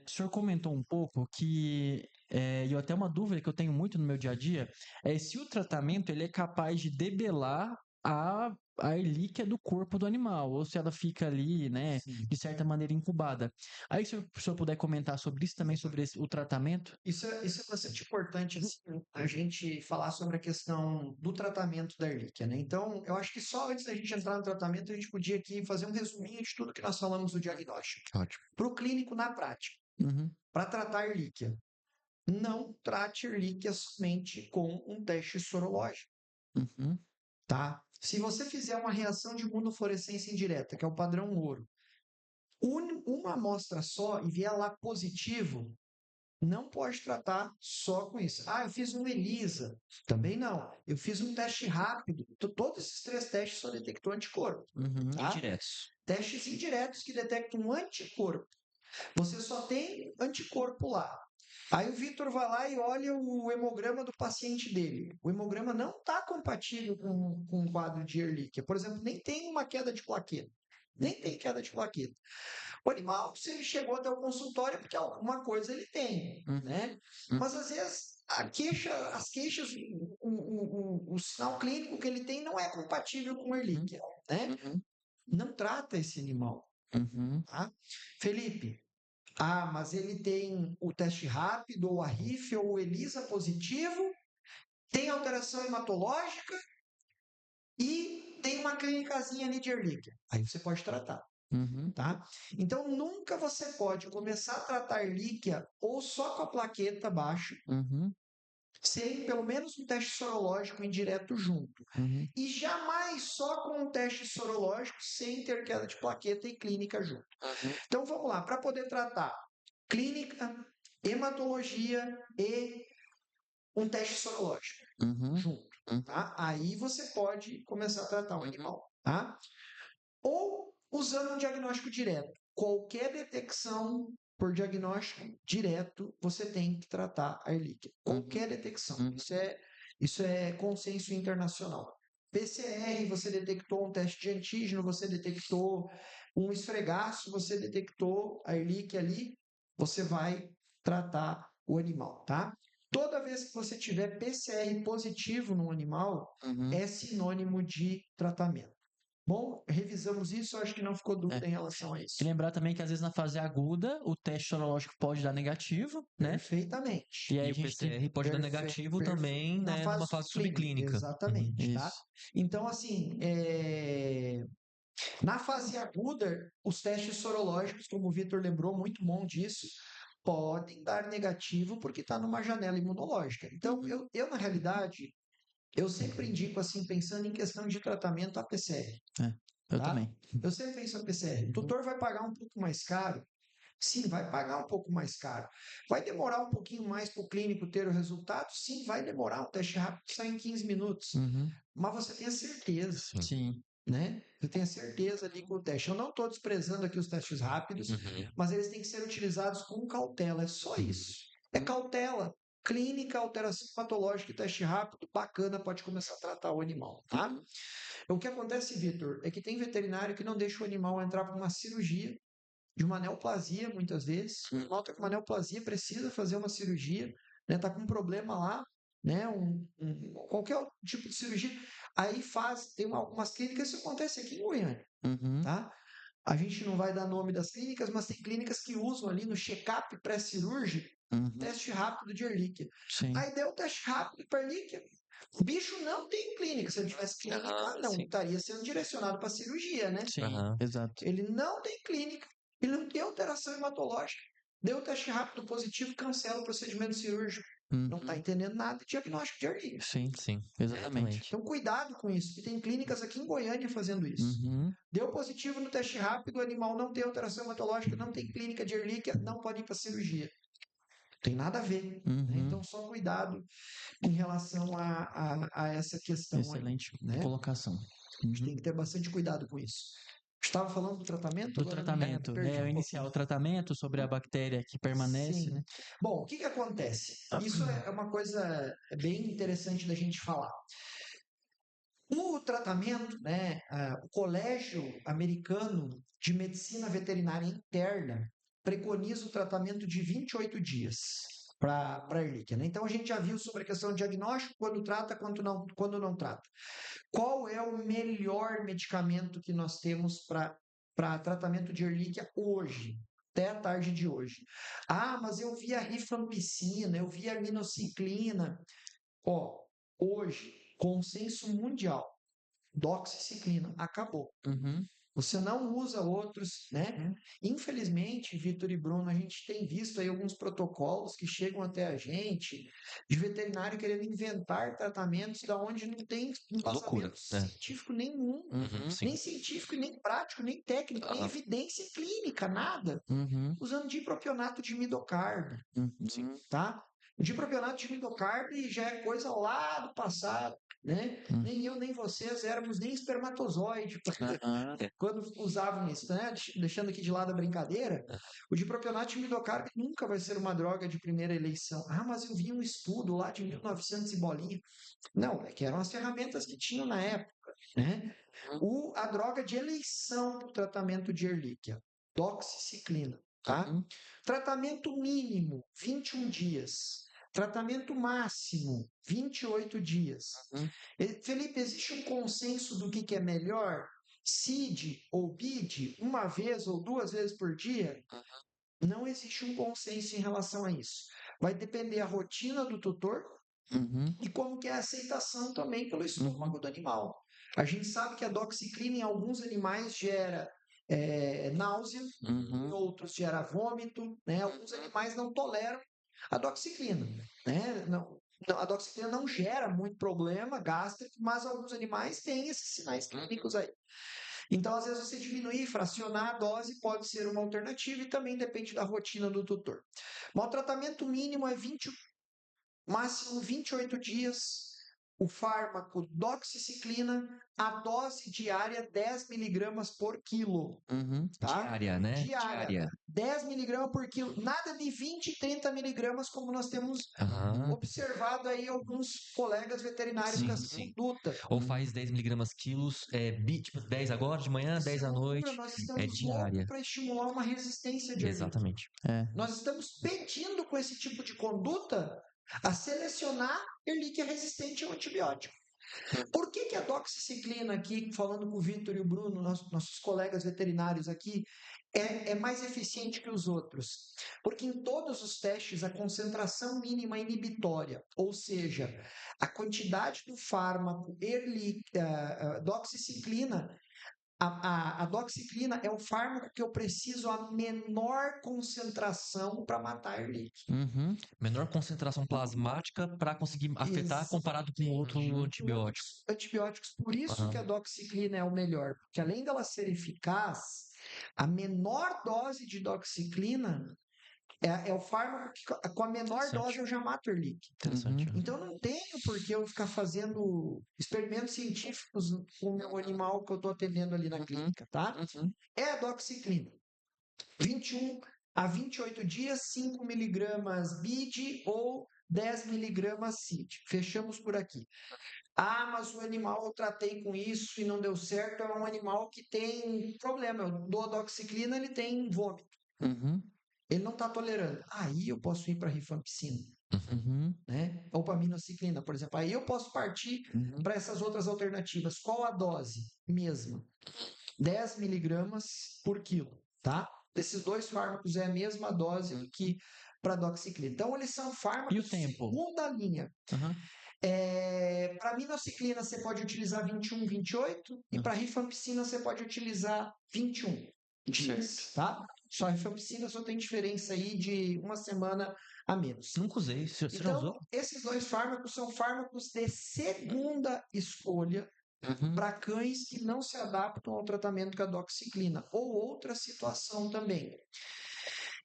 o senhor comentou um pouco que, e até uma dúvida que eu tenho muito no meu dia a dia, é se o tratamento ele é capaz de debelar a erlíquia do corpo do animal, ou se ela fica ali, né, Sim. de certa maneira incubada. Aí, se o senhor puder comentar sobre isso também, sobre o tratamento. Isso é bastante importante, assim, a gente falar sobre a questão do tratamento da erlíquia, né? Então, eu acho que só antes da gente entrar no tratamento, a gente podia aqui fazer um resuminho de tudo que nós falamos do diagnóstico. Ótimo. Para o clínico, na prática, Uhum. para tratar a erlíquia, não trate erlíquia somente com um teste sorológico, Uhum. tá? Se você fizer uma reação de imunofluorescência indireta, que é o padrão ouro, uma amostra só e vier lá positivo, não pode tratar só com isso. Ah, eu fiz um ELISA. Também não. Eu fiz um teste rápido. Todos esses 3 testes só detectou anticorpo. Uhum. Tá? Indiretos. Testes indiretos que detectam um anticorpo. Você só tem anticorpo lá. Aí o Vitor vai lá e olha o hemograma do paciente dele. O hemograma não está compatível com um quadro de Ehrlichia. Por exemplo, nem tem uma queda de plaqueta. Nem tem queda de plaqueta. O animal, se ele chegou até o consultório, porque alguma coisa ele tem, né? Mas às vezes as queixas, o sinal clínico que ele tem não é compatível com o Ehrlichia, né? Não trata esse animal, tá? Felipe, mas ele tem o teste rápido, ou a RIF, ou o ELISA positivo, tem alteração hematológica e tem uma clínicazinha ali de Ehrlichia. Aí você pode tratar. Tá? Então, nunca você pode começar a tratar erlíquia ou só com a plaqueta baixa, sem pelo menos um teste sorológico indireto junto. E jamais só com um teste sorológico sem ter queda de plaqueta e clínica junto. Então, vamos lá. Para poder tratar clínica, hematologia e um teste sorológico junto. Tá? Aí você pode começar a tratar o animal. Tá? Ou usando um diagnóstico direto. Qualquer detecção por diagnóstico direto, você tem que tratar a erlíquia. Qualquer detecção. Isso é consenso internacional. PCR, você detectou um teste de antígeno, você detectou um esfregaço, você detectou a erlíquia ali, você vai tratar o animal, tá? Toda vez que você tiver PCR positivo no animal, é sinônimo de tratamento. Bom, revisamos isso, acho que não ficou dúvida em relação a isso. E lembrar também que às vezes na fase aguda o teste sorológico pode dar negativo, né? Perfeitamente. E aí E a o gente tem PCR pode dar negativo também, né, numa fase subclínica. Exatamente, tá? isso. Então, assim, na fase aguda, os testes sorológicos, como o Vitor lembrou, muito bom disso, podem dar negativo porque está numa janela imunológica. Então, eu, na realidade, eu sempre indico, assim, pensando em questão de tratamento, a PCR. Eu tá? também. Eu sempre penso a PCR. O tutor vai pagar um pouco mais caro? Sim, vai pagar um pouco mais caro. Vai demorar um pouquinho mais para o clínico ter o resultado? Sim, vai demorar. Um teste rápido sai em 15 minutos. Mas você tem a certeza. Sim. Né? Você tem a certeza ali com o teste. Eu não estou desprezando aqui os testes rápidos, mas eles têm que ser utilizados com cautela. É só isso. É cautela. clínica, alteração patológica e teste rápido, bacana, pode começar a tratar o animal, tá? O que acontece, Vitor, é que tem veterinário que não deixa o animal entrar para uma cirurgia de uma neoplasia, muitas vezes. O animal está com uma neoplasia, precisa fazer uma cirurgia, né? Tá com um problema lá, né? Qualquer tipo de cirurgia. Aí tem algumas clínicas, isso acontece aqui em Goiânia, tá? A gente não vai dar nome das clínicas, mas tem clínicas que usam ali no check-up pré-cirúrgico teste rápido de Ehrlichia. Sim. Aí deu o teste rápido para Ehrlichia. O bicho não tem clínica. Se ele tivesse clínica, não sim. estaria sendo direcionado para cirurgia, né? Sim, Aham. exato. Ele não tem clínica, ele não tem alteração hematológica. Deu o teste rápido positivo, cancela o procedimento cirúrgico. Não está entendendo nada de diagnóstico de Ehrlichia. Sim, Sim, exatamente. Então, cuidado com isso. E tem clínicas aqui em Goiânia fazendo isso. Deu positivo no teste rápido, o animal não tem alteração hematológica, não tem clínica de Ehrlichia, não pode ir para cirurgia. Tem nada a ver. Né? Então, só cuidado em relação a essa questão. Excelente aí, né? colocação. A gente tem que ter bastante cuidado com isso. Estava falando do tratamento? Do Agora eu tratamento. perdi um Iniciar pouquinho. o tratamento sobre a bactéria que permanece, Sim. né? Bom, o que acontece? Isso é uma coisa bem interessante da gente falar. O tratamento, né, o Colégio Americano de Medicina Veterinária Interna preconiza o tratamento de 28 dias para a Ehrlichia. Né? Então, a gente já viu sobre a questão do diagnóstico, quando trata, quando não trata. Qual é o melhor medicamento que nós temos para tratamento de Ehrlichia hoje? Até a tarde de hoje. Ah, mas eu vi a rifampicina, eu vi a minociclina. Hoje, consenso mundial, doxiciclina, acabou. Você não usa outros, né? Infelizmente, Vitor e Bruno, a gente tem visto aí alguns protocolos que chegam até a gente de veterinário querendo inventar tratamentos da onde não tem Loucura, embasamento né? científico nenhum, Sim. nem científico, nem prático, nem técnico, nem evidência clínica, nada. Usando dipropionato de midocardio, tá? O dipropionato de midocardio já é coisa lá do passado, né? Nem eu, nem vocês éramos nem espermatozoide quando usavam isso, né? Deixando aqui de lado a brincadeira, o dipropionato de midocardio nunca vai ser uma droga de primeira eleição. Ah, mas eu vi um estudo lá de 1900 e bolinha. Não, é que eram as ferramentas que tinham na época, né? A droga de eleição para o tratamento de Ehrlichia, doxiciclina, tá? Tratamento mínimo, 21 dias. Tratamento máximo, 28 dias. Felipe, existe um consenso do que é melhor? CID ou BID, uma vez ou duas vezes por dia? Não existe um consenso em relação a isso. Vai depender a rotina do tutor e como que é a aceitação também pelo estômago do animal. A gente sabe que a doxiciclina em alguns animais gera náusea, em outros gera vômito, né? Alguns animais não toleram a doxiciclina, né? A doxiciclina não gera muito problema gástrico, mas alguns animais têm esses sinais clínicos aí. Então, às vezes, você diminuir, fracionar a dose pode ser uma alternativa e também depende da rotina do tutor. Mas o tratamento mínimo é máximo 28 dias. O fármaco doxiciclina, a dose diária 10 miligramas por quilo. Tá? Diária, né? Diária. 10 miligramas por quilo. Nada de 20 e 30 miligramas, como nós temos observado aí alguns colegas veterinários com essa conduta. Ou faz 10 miligramas quilos, tipo 10 agora de manhã, Isso 10 é à loucura. noite. Nós É estamos diária. loucos para estimular uma resistência de Ehrlichia. Exatamente. Nós estamos pedindo com esse tipo de conduta a selecionar Ehrlichia resistente ao antibiótico. Por que a doxiciclina aqui, falando com o Vitor e o Bruno, nossos colegas veterinários aqui, é mais eficiente que os outros? Porque em todos os testes a concentração mínima inibitória, ou seja, a quantidade do fármaco doxiciclina, a doxiciclina é o fármaco que eu preciso a menor concentração para matar a Ehrlichia. Menor concentração plasmática para conseguir afetar comparado com outro antibiótico. Antibióticos, por isso que a doxiciclina é o melhor, porque além dela ser eficaz, a menor dose de doxiciclina é o fármaco que com a menor dose eu já mato a Ehrlichia. Interessante. Então não tenho por que eu ficar fazendo experimentos científicos com o meu animal que eu estou atendendo ali na clínica, tá? É a doxiciclina. 21 a 28 dias, 5 miligramas BID ou 10 miligramas CID. Fechamos por aqui. Ah, mas o animal eu tratei com isso e não deu certo, é um animal que tem problema. Eu dou a doxiciclina, ele tem vômito. Uhum. Ele não está tolerando. Aí eu posso ir para rifampicina, Uhum. né? Ou para aminociclina, por exemplo. Aí eu posso partir Uhum. para essas outras alternativas. Qual a dose? Mesma. 10 miligramas por quilo, tá? Desses dois fármacos é a mesma dose que para doxiciclina. Então, eles são E o fármacos de tempo? segunda linha. Uhum. Para aminociclina, você pode utilizar 21, 28, e para rifampicina, você pode utilizar 21 dias, tá? Só a rifampicina só tem diferença aí de uma semana a menos. Nunca usei. Você já Então, usou? esses dois fármacos são fármacos de segunda escolha Uhum. para cães que não se adaptam ao tratamento com a doxiciclina, ou outra situação também.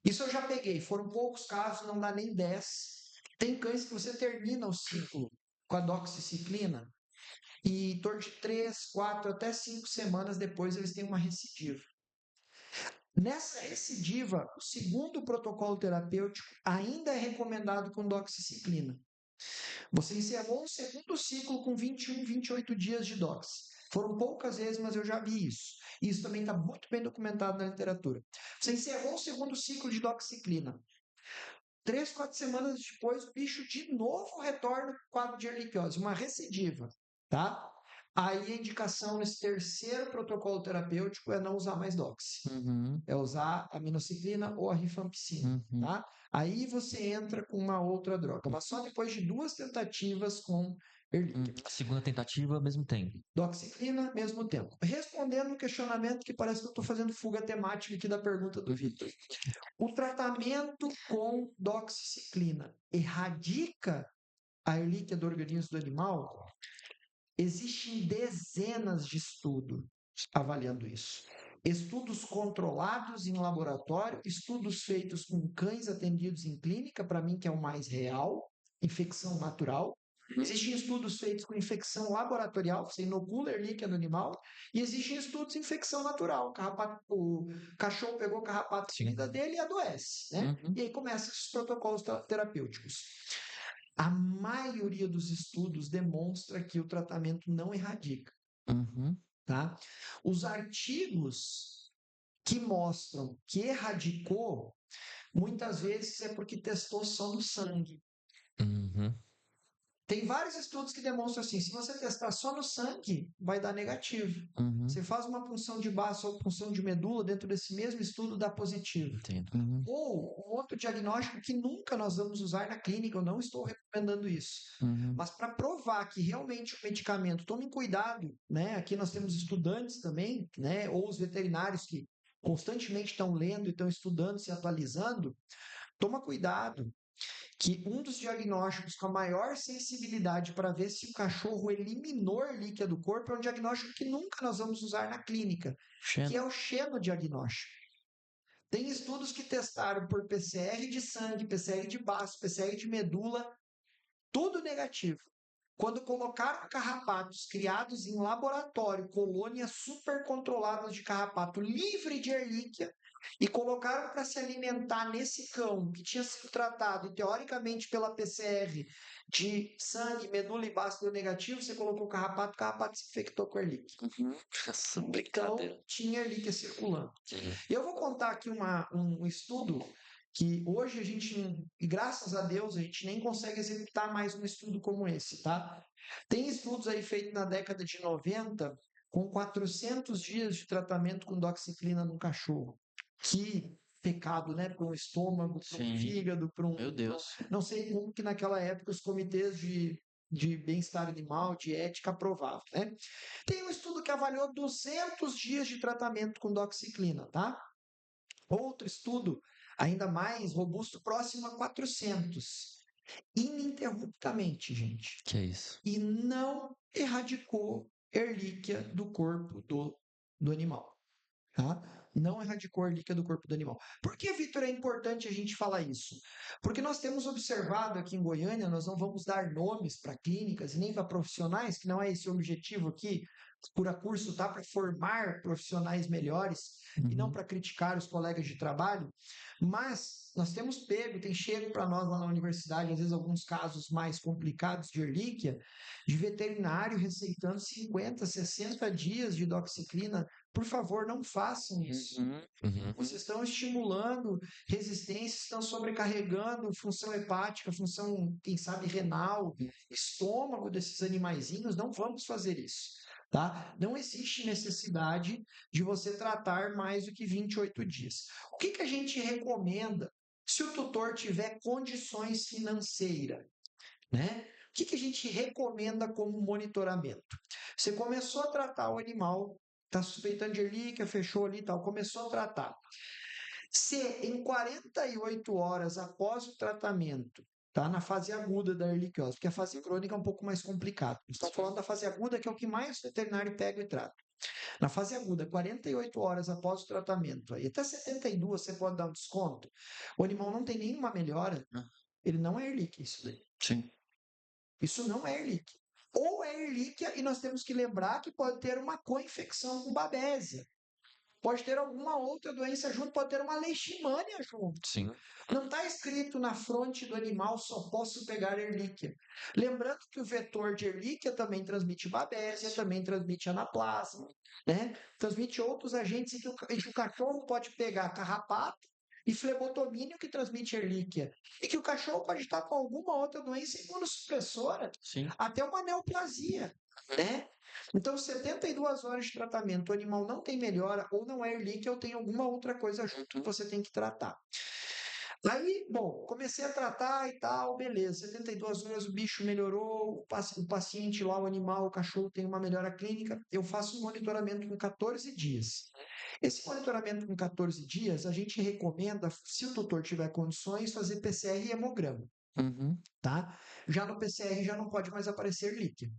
Isso eu já peguei, foram poucos casos, não dá nem 10. Tem cães que você termina o ciclo com a doxiciclina e em torno de 3, 4, até 5 semanas depois eles têm uma recidiva. Nessa recidiva, o segundo protocolo terapêutico ainda é recomendado com doxiciclina. Você encerrou o segundo ciclo com 21, 28 dias de dox. Foram poucas vezes, mas eu já vi isso. E isso também está muito bem documentado na literatura. Você encerrou o segundo ciclo de doxiciclina. 3, 4 semanas depois, o bicho de novo retorna com quadro de erliquiose, uma recidiva, tá? Aí a indicação nesse terceiro protocolo terapêutico é não usar mais dox. Uhum. É usar a aminociclina ou a rifampicina, Uhum. tá? Aí você entra com uma outra droga, mas só depois de 2 tentativas com Erliquia. A segunda tentativa, mesmo tempo. Doxiclina, mesmo tempo. Respondendo o questionamento que parece que eu estou fazendo fuga temática aqui da pergunta do Vitor. O tratamento com doxiciclina erradica a erlíquia do organismo do animal? Existem dezenas de estudos avaliando isso. Estudos controlados em laboratório, estudos feitos com cães atendidos em clínica, para mim que é o mais real, infecção natural. Existem estudos feitos com infecção laboratorial, você inocula a erlíquia no animal, e existem estudos de infecção natural. O cachorro pegou carrapato na vida dele e adoece, né? Uhum. E aí começam os protocolos terapêuticos. A maioria dos estudos demonstra que o tratamento não erradica, Uhum. tá? Os artigos que mostram que erradicou, muitas vezes é porque testou só no sangue. Uhum. Tem vários estudos que demonstram assim, se você testar só no sangue, vai dar negativo. Uhum. Você faz uma punção de baço ou punção de medula, dentro desse mesmo estudo dá positivo. Entendo. Uhum. Ou um outro diagnóstico que nunca nós vamos usar na clínica, eu não estou recomendando isso. Uhum. Mas para provar que realmente o medicamento, tomem cuidado, né? Aqui nós temos estudantes também, né? Ou os veterinários que constantemente estão lendo e estão estudando, se atualizando. Toma cuidado, que um dos diagnósticos com a maior sensibilidade para ver se o cachorro eliminou a erlíquia do corpo é um diagnóstico que nunca nós vamos usar na clínica, que é o xenodiagnóstico. Tem estudos que testaram por PCR de sangue, PCR de baço, PCR de medula, tudo negativo. Quando colocaram carrapatos criados em laboratório, colônias super controladas de carrapato livre de erlíquia, e colocaram para se alimentar nesse cão que tinha sido tratado, teoricamente, pela PCR de sangue, medula e baço negativo, você colocou o carrapato se infectou com erlíquia. Nossa, Então, tinha erlíquia circulando. E eu vou contar aqui um estudo que hoje a gente, e graças a Deus, a gente nem consegue executar mais um estudo como esse, tá? Tem estudos aí feitos na década de 90 com 400 dias de tratamento com doxiciclina no cachorro. Que pecado, né? Para um estômago, para um Sim. fígado, para um... Meu Deus. Não sei como que naquela época os comitês de bem-estar animal, de ética, aprovavam, né? Tem um estudo que avaliou 200 dias de tratamento com doxiciclina, tá? Outro estudo, ainda mais robusto, próximo a 400. Ininterruptamente, gente. Que é isso? E não erradicou erlíquia do corpo do animal. Tá? Não erradicou a erlíquia do corpo do animal. Por que, Vitor, é importante a gente falar isso? Porque nós temos observado aqui em Goiânia, nós não vamos dar nomes para clínicas e nem para profissionais, que não é esse o objetivo aqui Cura Curso tá para formar profissionais melhores e não Uhum. para criticar os colegas de trabalho, mas nós temos pego, tem chego para nós lá na universidade, às vezes alguns casos mais complicados de erlíquia, de veterinário receitando 50, 60 dias de doxiciclina. Por favor, não façam isso. Uhum. Uhum. Vocês estão estimulando resistência, estão sobrecarregando função hepática, função, quem sabe, renal, estômago desses animaizinhos. Não vamos fazer isso, tá? Não existe necessidade de você tratar mais do que 28 dias. O que que a gente recomenda se o tutor tiver condições financeiras, né? O que que a gente recomenda como monitoramento? Você começou a tratar o animal, está suspeitando de erlíquia, fechou ali e tal, começou a tratar. Se em 48 horas após o tratamento, tá? Na fase aguda da erliquiose, porque a fase crônica é um pouco mais complicada. Estamos falando da fase aguda, que é o que mais o veterinário pega e trata. Na fase aguda, 48 horas após o tratamento, aí até 72 você pode dar um desconto. O animal não tem nenhuma melhora, ele não é erlíquia isso daí. Sim. Isso não é erlíquia. Ou é erlíquia e nós temos que lembrar que pode ter uma co-infecção com babésia. Pode ter alguma outra doença junto, pode ter uma leishmania junto. Sim. Não está escrito na fronte do animal, só posso pegar erlíquia. Lembrando que o vetor de erlíquia também transmite babésia, também transmite anaplasma, né? Transmite outros agentes em que o cachorro pode pegar carrapato e flebotomínio que transmite erlíquia. E que o cachorro pode estar com alguma outra doença imunossupressora, Sim. até uma neoplasia, né? Então, 72 horas de tratamento, o animal não tem melhora, ou não é erlíquia, ou tem alguma outra coisa junto que você tem que tratar. Aí, bom, comecei a tratar e tal, beleza. 72 horas o bicho melhorou, o paciente lá, o animal, o cachorro tem uma melhora clínica. Eu faço um monitoramento com 14 dias. Esse monitoramento com 14 dias, a gente recomenda, se o tutor tiver condições, fazer PCR e hemograma, Uhum. tá? Já no PCR já não pode mais aparecer líquido.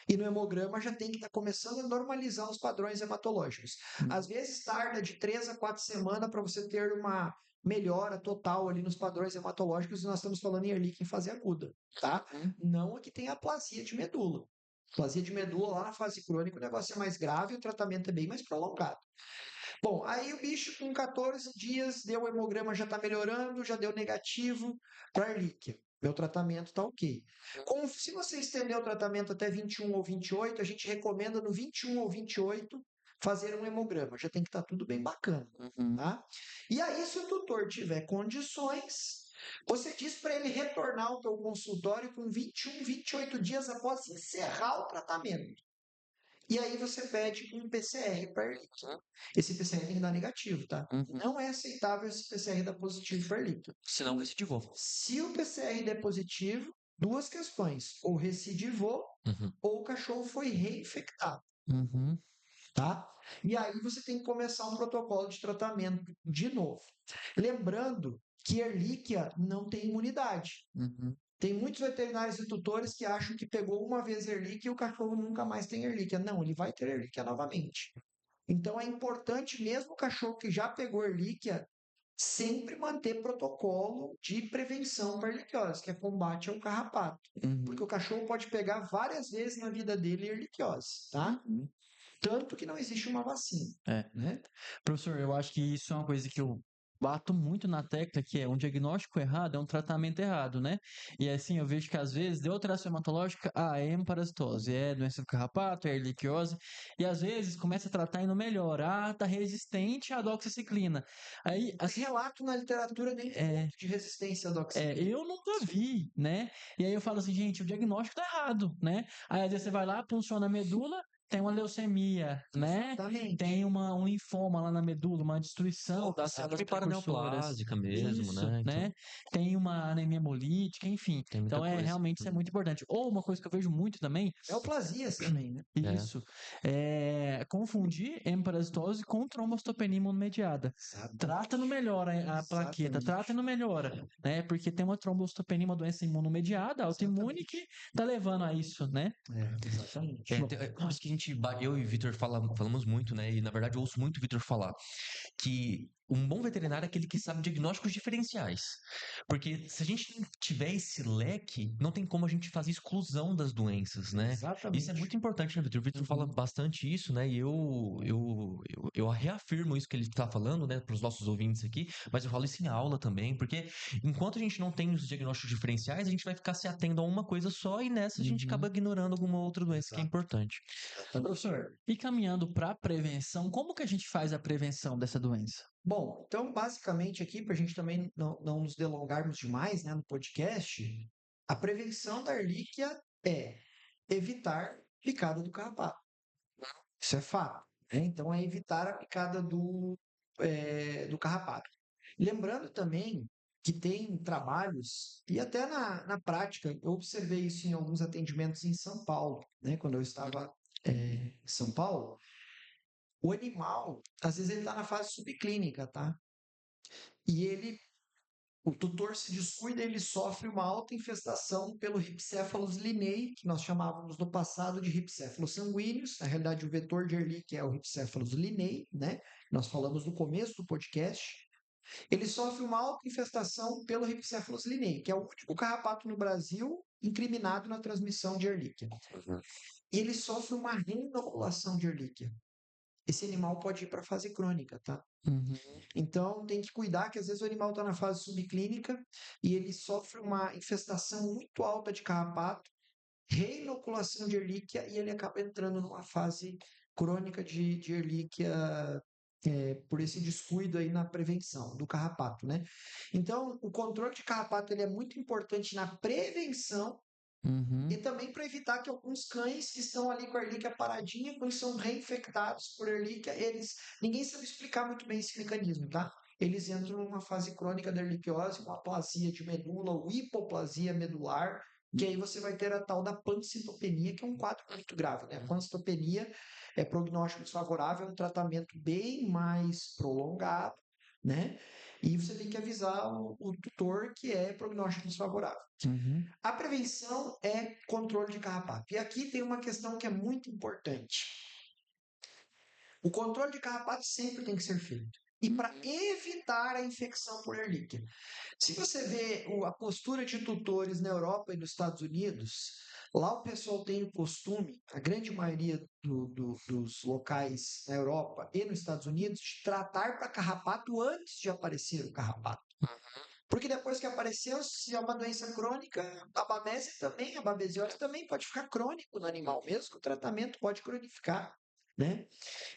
E no hemograma já tem que estar começando a normalizar os padrões hematológicos. Às vezes tarda de 3 a 4 semanas para você ter uma melhora total ali nos padrões hematológicos, e nós estamos falando em erlíquia em fase aguda, tá? Uhum. Não a que tem aplasia de medula. Aplasia de medula lá na fase crônica o negócio é mais grave e o tratamento é bem mais prolongado. Bom, aí o bicho com 14 dias deu o hemograma, já está melhorando, já deu negativo para erlíquia. Meu tratamento está ok. Se você estender o tratamento até 21 ou 28, a gente recomenda no 21 ou 28 fazer um hemograma. Já tem que estar tudo bem bacana, Uhum. tá? E aí, se o tutor tiver condições, você diz para ele retornar ao teu consultório com 21, 28 dias após encerrar o tratamento. E aí você pede um PCR para erlíquia. Esse PCR tem que dar negativo, tá? Uhum. Não é aceitável esse PCR dar positivo para erlíquia. Senão recidivou. Se o PCR der positivo, duas questões. Ou recidivou, Uhum. ou o cachorro foi reinfectado, Uhum. tá? E aí você tem que começar um protocolo de tratamento de novo. Lembrando que erlíquia não tem imunidade. Uhum. Tem muitos veterinários e tutores que acham que pegou uma vez erlíquia e o cachorro nunca mais tem erlíquia. Não, ele vai ter erlíquia novamente. Então é importante, mesmo o cachorro que já pegou erlíquia, sempre manter protocolo de prevenção para erliquiose, que é combate ao carrapato. Uhum. Porque o cachorro pode pegar várias vezes na vida dele erliquiose, tá? Uhum. Tanto que não existe uma vacina, É. né? Professor, eu acho que isso é uma coisa que eu bato muito na tecla, que é um diagnóstico errado, é um tratamento errado, né? E assim, eu vejo que às vezes deu alteração hematológica, é hemoparasitose, é doença do carrapato, é erliquiose, e às vezes começa a tratar e não melhora, tá resistente à doxiciclina. Aí, Mas relato na literatura nem ponto de resistência à doxiciclina. eu nunca vi, né? E aí eu falo assim, gente, o diagnóstico tá errado, né? Aí às vezes você vai lá, funciona a medula, tem uma leucemia, né? Exatamente. Tem um linfoma lá na medula, uma destruição das células Síndrome precursoras. paraneoplásica mesmo, Isso, né? né? Então, Tem uma anemia hemolítica, enfim. tem muita Então coisa. realmente isso é muito importante. Ou uma coisa que eu vejo muito também, Neoplasias também, né? isso, é confundir hemoparasitose com trombocitopenia imunomediada. Trata não melhora a plaqueta, Exatamente. trata e não melhora, né? Porque tem uma trombocitopenia, uma doença imunomediada, autoimune, que tá levando a isso, né? Exatamente. Acho que eu e Vitor falamos muito, né? E na verdade eu ouço muito o Vitor falar que um bom veterinário é aquele que sabe diagnósticos diferenciais. Porque se a gente não tiver esse leque, não tem como a gente fazer exclusão das doenças, né? Isso é Exatamente. muito importante, né, Vitor? O Vitor fala bastante isso, né? E eu reafirmo isso que ele está falando, né, para os nossos ouvintes aqui, mas eu falo isso em aula também, porque enquanto a gente não tem os diagnósticos diferenciais, a gente vai ficar se atendo a uma coisa só e nessa a gente acaba ignorando alguma outra doença que é Exato. importante. Professor, e caminhando para a prevenção, como que a gente faz a prevenção dessa doença? Bom, então, basicamente aqui, para a gente também não nos delongarmos demais, né, no podcast, a prevenção da Ehrlichia é evitar picada do carrapato. Isso é fato, né? Então, é evitar a picada do carrapato. Lembrando também que tem trabalhos, e até na prática, eu observei isso em alguns atendimentos em São Paulo, né? Quando eu estava em São Paulo, o animal, às vezes ele está na fase subclínica, tá? E o tutor se descuida, ele sofre uma alta infestação pelo Rhipcephalus linei, que nós chamávamos no passado de Rhipcephalus sanguíneos. Na realidade, o vetor de Ehrlichia é o Rhipcephalus linei, né? Nós falamos no começo do podcast. Ele sofre uma alta infestação pelo Rhipcephalus linei, que é o único carrapato no Brasil incriminado na transmissão de Ehrlichia. E ele sofre uma reinoculação de Ehrlichia. Esse animal pode ir para a fase crônica, tá? Então, tem que cuidar que às vezes o animal está na fase subclínica e ele sofre uma infestação muito alta de carrapato, reinoculação de Ehrlichia e ele acaba entrando numa fase crônica de Ehrlichia por esse descuido aí na prevenção do carrapato, né? Então, o controle de carrapato ele é muito importante na prevenção e também para evitar que alguns cães que estão ali com a Ehrlichia paradinha, quando são reinfectados por Ehrlichia, ninguém sabe explicar muito bem esse mecanismo, tá? Eles entram numa fase crônica da erliquiose, com aplasia de medula ou hipoplasia medular, que aí você vai ter a tal da pancitopenia, que é um quadro muito grave, né? A pancitopenia é prognóstico desfavorável, é um tratamento bem mais prolongado, né? E você tem que avisar o tutor que é prognóstico desfavorável. A prevenção é controle de carrapato. E aqui tem uma questão que é muito importante. O controle de carrapato sempre tem que ser feito. E para evitar a infecção por Ehrlichia. Se você vê a postura de tutores na Europa e nos Estados Unidos, lá o pessoal tem o costume, a grande maioria dos locais na Europa e nos Estados Unidos, de tratar para carrapato antes de aparecer o carrapato. Porque depois que apareceu, se é uma doença crônica, a babesiose também pode ficar crônico no animal, mesmo que o tratamento pode cronificar, né?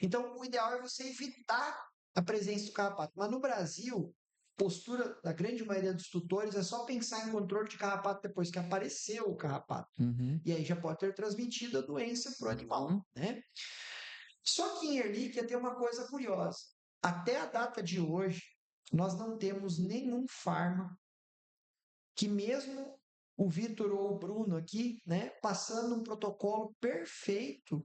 Então, o ideal é você evitar a presença do carrapato. Mas no Brasil, postura da grande maioria dos tutores é só pensar em controle de carrapato depois que apareceu o carrapato. E aí já pode ter transmitido a doença para o animal, né? Só que em Ehrlichia tem uma coisa curiosa. Até a data de hoje, nós não temos nenhum fármaco que mesmo o Vitor ou o Bruno aqui, né, passando um protocolo perfeito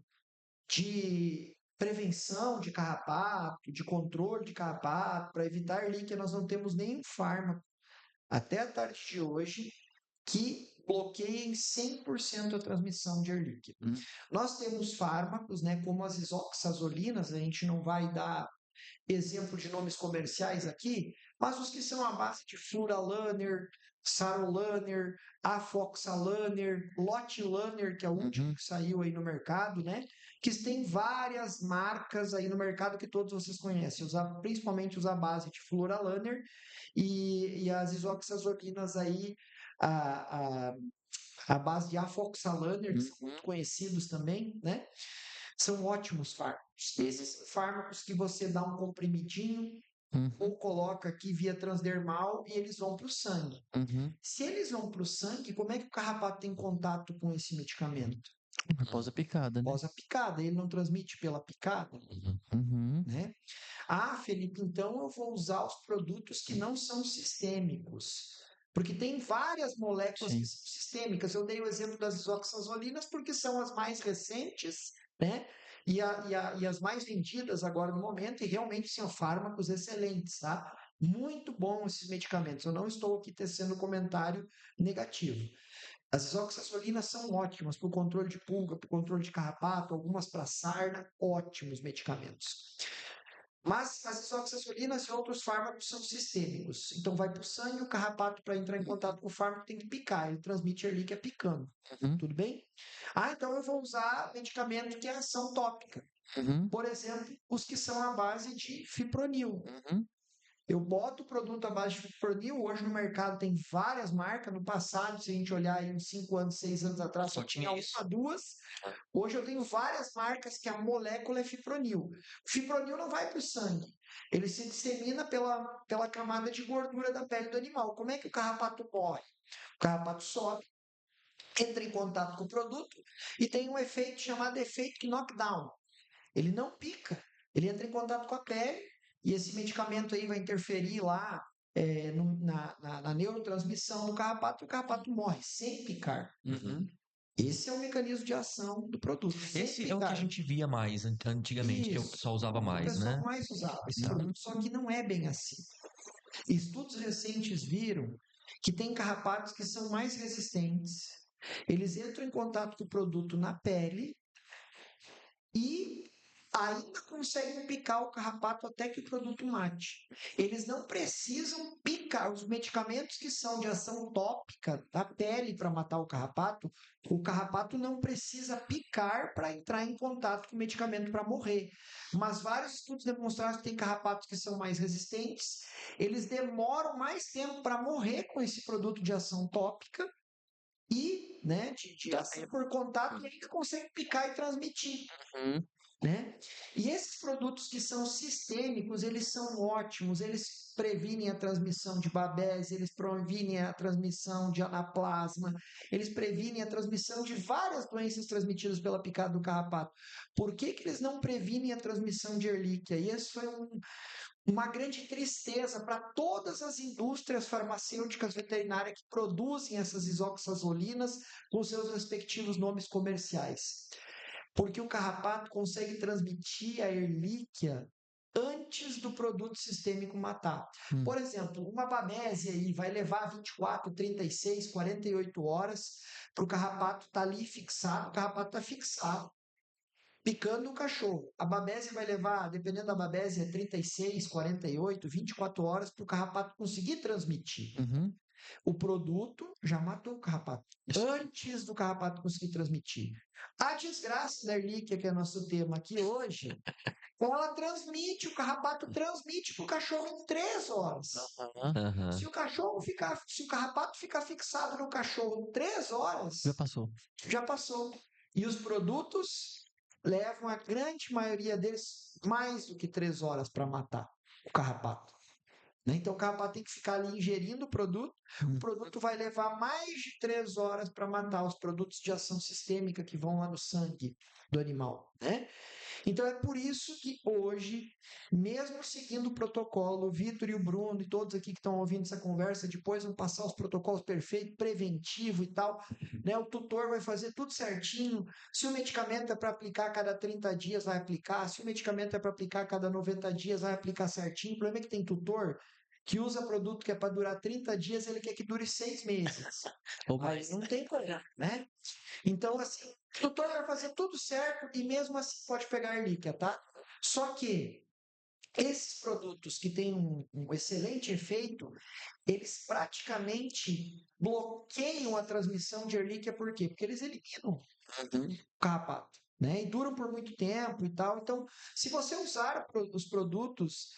de prevenção de carrapato, de controle de carrapato, para evitar Ehrlichia, nós não temos nenhum fármaco até a tarde de hoje que bloqueie em 100% a transmissão de Ehrlichia. Nós temos fármacos, né, como as isoxazolinas, a gente não vai dar exemplo de nomes comerciais aqui, mas os que são à base de Furalaner, Sarolaner, Afoxalaner, Lotilaner, que é o último que saiu aí no mercado, né? Que tem várias marcas aí no mercado que todos vocês conhecem, principalmente os à base de Furalaner e as isoxazolinas aí, a, a, a base de Afoxalaner, que são muito conhecidos também, né? São ótimos fármacos. Esses fármacos que você dá um comprimidinho ou coloca aqui via transdermal e eles vão para o sangue. Se eles vão para o sangue, como é que o carrapato tem contato com esse medicamento? Após a picada, né? Após a picada, ele não transmite pela picada, né? Ah, Felipe, então eu vou usar os produtos que não são sistêmicos. Porque tem várias moléculas que são sistêmicas. Eu dei o exemplo das isoxazolinas porque são as mais recentes, né? E as mais vendidas agora no momento, e realmente são fármacos excelentes, tá? Muito bom esses medicamentos. Eu não estou aqui tecendo comentário negativo. As isoxazolinas são ótimas para o controle de pulga, para o controle de carrapato, algumas para sarna, ótimos medicamentos. Mas as isoxazolinas e outros fármacos são sistêmicos. Então vai para o sangue, o carrapato, para entrar em contato com o fármaco, tem que picar. Ele transmite Ehrlichia picando. Uhum. Tudo bem? Então eu vou usar medicamento que é ação tópica. Uhum. Por exemplo, os que são à base de fipronil. Uhum. Eu boto o produto à base de fipronil. Hoje no mercado tem várias marcas. No passado, se a gente olhar aí uns 5 anos, 6 anos atrás, só Só tinha tinha isso. uma, duas. Hoje eu tenho várias marcas que a molécula é fipronil. O fipronil não vai para o sangue. Ele se dissemina pela camada de gordura da pele do animal. Como é que o carrapato morre? O carrapato sobe, entra em contato com o produto e tem um efeito chamado efeito knockdown. Ele não pica, ele entra em contato com a pele e esse medicamento aí vai interferir lá na neurotransmissão do carrapato e o carrapato morre sem picar. Uhum. Esse é o mecanismo de ação do produto, sem Esse é o que a picar. gente via mais antigamente, que o Isso, pessoal usava o mais, pessoal né? mais usava esse Uhum. produto, só que não é bem assim. Estudos recentes viram que tem carrapatos que são mais resistentes, eles entram em contato com o produto na pele e ainda conseguem picar o carrapato até que o produto mate. Eles não precisam picar. Os medicamentos que são de ação tópica da pele para matar o carrapato não precisa picar para entrar em contato com o medicamento para morrer. Mas vários estudos demonstraram que tem carrapatos que são mais resistentes, eles demoram mais tempo para morrer com esse produto de ação tópica e, né, de ação por contato, e ainda consegue picar e transmitir. Uhum. Né? E esses produtos que são sistêmicos, eles são ótimos, eles previnem a transmissão de Babés, eles previnem a transmissão de anaplasma, eles previnem a transmissão de várias doenças transmitidas pela picada do carrapato. Por que eles não previnem a transmissão de Ehrlichia? E isso foi uma grande tristeza para todas as indústrias farmacêuticas veterinárias que produzem essas isoxazolinas com seus respectivos nomes comerciais. Porque o carrapato consegue transmitir a Ehrlichia antes do produto sistêmico matar. Por exemplo, uma babésia aí vai levar 24, 36, 48 horas para o carrapato estar ali fixado. O carrapato está fixado, picando o cachorro. A babésia vai levar, dependendo da babésia, 36, 48, 24 horas para o carrapato conseguir transmitir. Uhum. O produto já matou o carrapato, antes do carrapato conseguir transmitir. A desgraça da Ehrlichia, que é nosso tema aqui hoje, ela transmite, o carrapato transmite para o cachorro em 3 horas. Aham. Se o carrapato ficar fixado no cachorro 3 horas, Já passou. já passou. E os produtos levam, a grande maioria deles, mais do que 3 horas para matar o carrapato. Então, o carrapato tem que ficar ali ingerindo o produto vai levar mais de 3 horas para matar os produtos de ação sistêmica que vão lá no sangue do animal, né? Então, é por isso que hoje, mesmo seguindo o protocolo, o Vitor e o Bruno e todos aqui que estão ouvindo essa conversa, depois vão passar os protocolos perfeitos, preventivo e tal, né? O tutor vai fazer tudo certinho. Se o medicamento é para aplicar a cada 30 dias, vai aplicar. Se o medicamento é para aplicar a cada 90 dias, vai aplicar certinho. O problema é que tem tutor que usa produto que é para durar 30 dias, ele quer que dure 6 meses. Ou Aí mais. não tem como, né? Então, assim, o tutor vai fazer tudo certo e mesmo assim pode pegar Ehrlichia, tá? Só que esses produtos que têm um excelente efeito, eles praticamente bloqueiam a transmissão de Ehrlichia, por quê? Porque eles eliminam o carrapato, né? E duram por muito tempo e tal. Então, se você usar os produtos,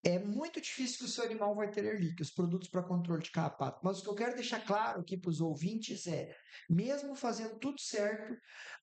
é muito difícil que o seu animal vai ter Ehrlichia, os produtos para controle de carrapato. Mas o que eu quero deixar claro aqui para os ouvintes é, mesmo fazendo tudo certo,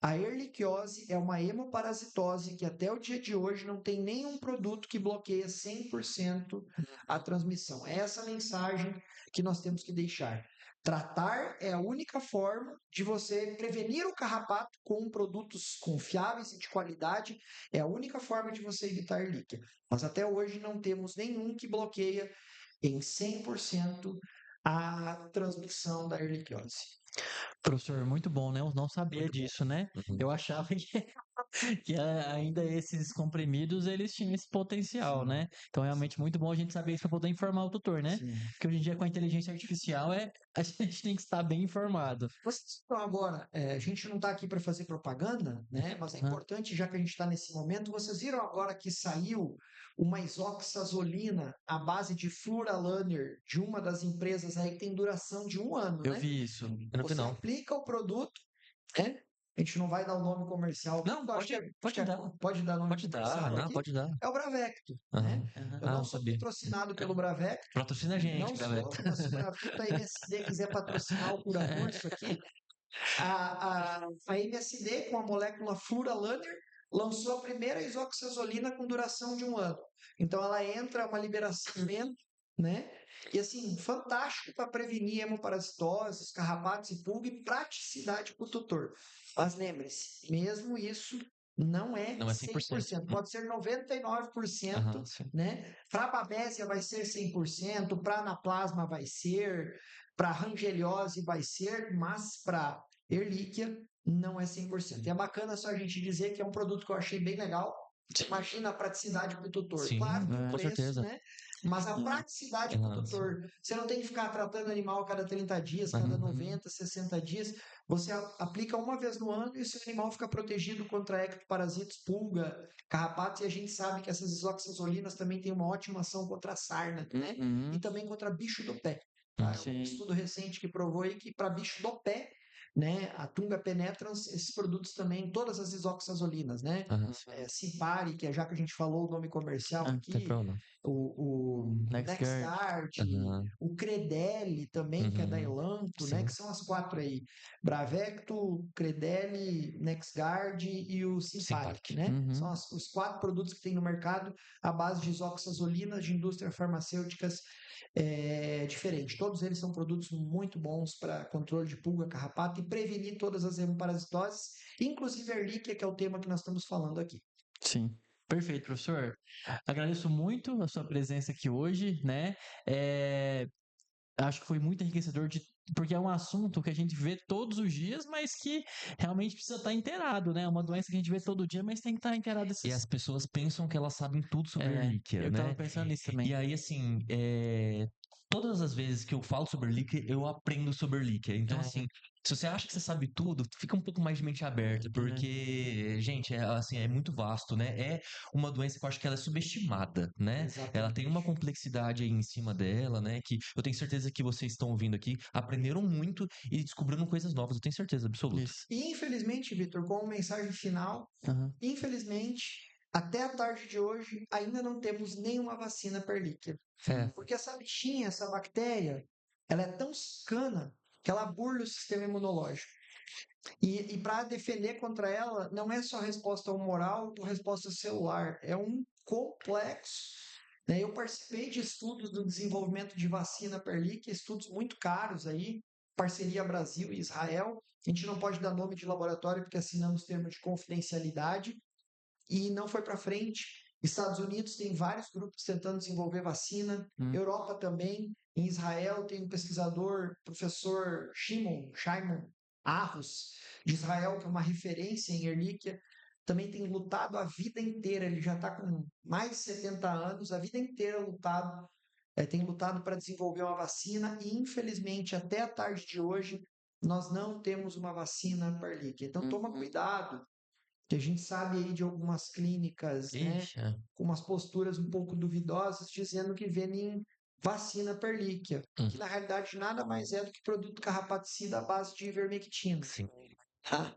a erliquiose é uma hemoparasitose que até o dia de hoje não tem nenhum produto que bloqueia 100% a transmissão. É essa mensagem que nós temos que deixar. Tratar é a única forma de você prevenir o carrapato com produtos confiáveis e de qualidade. É a única forma de você evitar Ehrlichia. Mas até hoje não temos nenhum que bloqueia em 100% a transmissão da erliquiose. Professor, muito bom, né? Eu não sabia Muito bom. disso, né? Uhum. Eu achava que que ainda esses comprimidos, eles tinham esse potencial, Sim. né? Então, realmente, muito bom a gente saber isso para poder informar o tutor, né? Sim. Porque hoje em dia, com a inteligência artificial, a gente tem que estar bem informado. Vocês estão agora, a gente não está aqui para fazer propaganda, né? Mas é Aham. importante, já que a gente está nesse momento, vocês viram agora que saiu uma isoxazolina à base de Furalaner de uma das empresas aí que tem duração de 1 ano, Eu né? vi isso. Eu não vi, Você não. aplica o produto, né? A gente não vai dar o nome comercial, Não, porque eu acho que pode dar. pode dar nome Pode dar, comercial não, aqui. pode dar. É o Bravecto, Aham. né? Aham. Eu Ah, não não sou sabia. patrocinado pelo Bravecto, Patrocina a gente, não galera. sou, mas se o Bravecto, a MSD quiser patrocinar o Cura Curso aqui, a MSD, com a molécula Furalaner, lançou a primeira isoxazolina com duração de 1 ano. Então, ela entra uma liberação lenta, né? E assim, fantástico para prevenir hemoparasitoses, carrapatos e pulga e praticidade para o tutor. Mas lembre-se, mesmo isso não é Não é 100%. 100%, pode ser 99%, Aham, sim. né? Para babésia vai ser 100%, para anaplasma vai ser, para rangeliose vai ser, mas para Erlíquia não é 100%. E é bacana só a gente dizer que é um produto que eu achei bem legal. Imagina a praticidade para o tutor. Sim, Claro que o com preço, certeza. né? Mas a praticidade para o Ah, sim. tutor. Você não tem que ficar tratando animal a cada 30 dias, cada Uhum. 90, 60 dias. Você aplica uma vez no ano e o seu animal fica protegido contra ectoparasitos, pulga, carrapatos. E a gente sabe que essas isoxazolinas também têm uma ótima ação contra a sarna, né? Uhum. E também contra bicho do pé. Tá? Um Sim. estudo recente que provou aí que para bicho do pé, né, a Tunga penetrans, esses produtos também, todas as isoxazolinas, né? Aham, sim. Simpari, que é já que a gente falou o nome comercial Ah, não tem aqui, problema. o NexGuard. NexGard, Aham. o Credelli também, que é da Uhum. Elanco, né? Sim. Que são as 4 aí. Bravecto, Credelli, NexGard e o Simparic, Simparic. né? Uhum. São os 4 produtos que tem no mercado à base de isoxazolinas de indústrias farmacêuticas diferentes. Todos eles são produtos muito bons para controle de pulga, carrapato e prevenir todas as hemoparasitoses, inclusive a Ehrlichia, que é o tema que nós estamos falando aqui. Sim. Perfeito, professor. Agradeço muito a sua presença aqui hoje, né? Acho que foi muito enriquecedor porque é um assunto que a gente vê todos os dias, mas que realmente precisa estar inteirado, né? É uma doença que a gente vê todo dia, mas tem que estar inteirado E as pessoas pensam que elas sabem tudo sobre relíquia, eu tava né? pensando nisso também. E aí, assim, todas as vezes que eu falo sobre relíquia, eu aprendo sobre relíquia. Então, É. assim, se você acha que você sabe tudo, fica um pouco mais de mente aberta, porque, gente, assim, é muito vasto, né? É uma doença que eu acho que ela é subestimada, né? Ela tem uma complexidade aí em cima dela, né? Que eu tenho certeza que vocês estão ouvindo aqui, aprenderam muito e descobriram coisas novas, eu tenho certeza absoluta. Isso. E infelizmente, Vitor, com uma mensagem final, Aham. infelizmente, até a tarde de hoje, ainda não temos nenhuma vacina para Ehrlichia. É. Porque essa bichinha, essa bactéria, ela é tão sacana que ela burla o sistema imunológico. E para defender contra ela, não é só resposta humoral ou resposta celular, é um complexo. Né? Eu participei de estudos do desenvolvimento de vacina para Ehrlichia, estudos muito caros aí, parceria Brasil e Israel. A gente não pode dar nome de laboratório porque assinamos termos de confidencialidade e não foi para frente. Estados Unidos tem vários grupos tentando desenvolver vacina, Europa também. Em Israel tem um pesquisador, professor Shimon Arros, de Israel, que é uma referência em Ehrlichia, também tem lutado a vida inteira, ele já está com mais de 70 anos, a vida inteira lutado, tem lutado para desenvolver uma vacina e, infelizmente, até a tarde de hoje, nós não temos uma vacina para Ehrlichia. Então, toma cuidado, que a gente sabe aí de algumas clínicas, né, Ixi, com umas posturas um pouco duvidosas, dizendo que vendem vacina para Ehrlichia, que na realidade nada mais é do que produto carrapaticida à base de ivermectina. sim. Tá?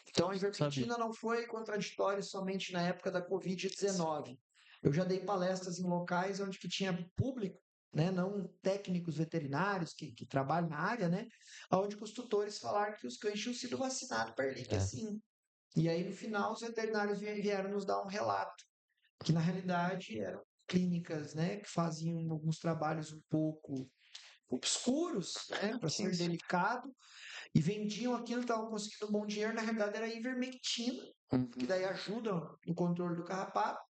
Então, a Sabia. ivermectina não foi contraditório somente na época da Covid-19. Eu já dei palestras em locais onde que tinha público, né, não técnicos veterinários que trabalham na área, né, onde os tutores falaram que os cães tinham sido vacinados para Ehrlichia, sim. E aí, no final, os veterinários vieram nos dar um relato, que na realidade eram clínicas, né, que faziam alguns trabalhos um pouco obscuros, né, para ser delicado, e vendiam aquilo, estavam conseguindo um bom dinheiro, na realidade era ivermectina, que daí ajuda no controle do carrapato,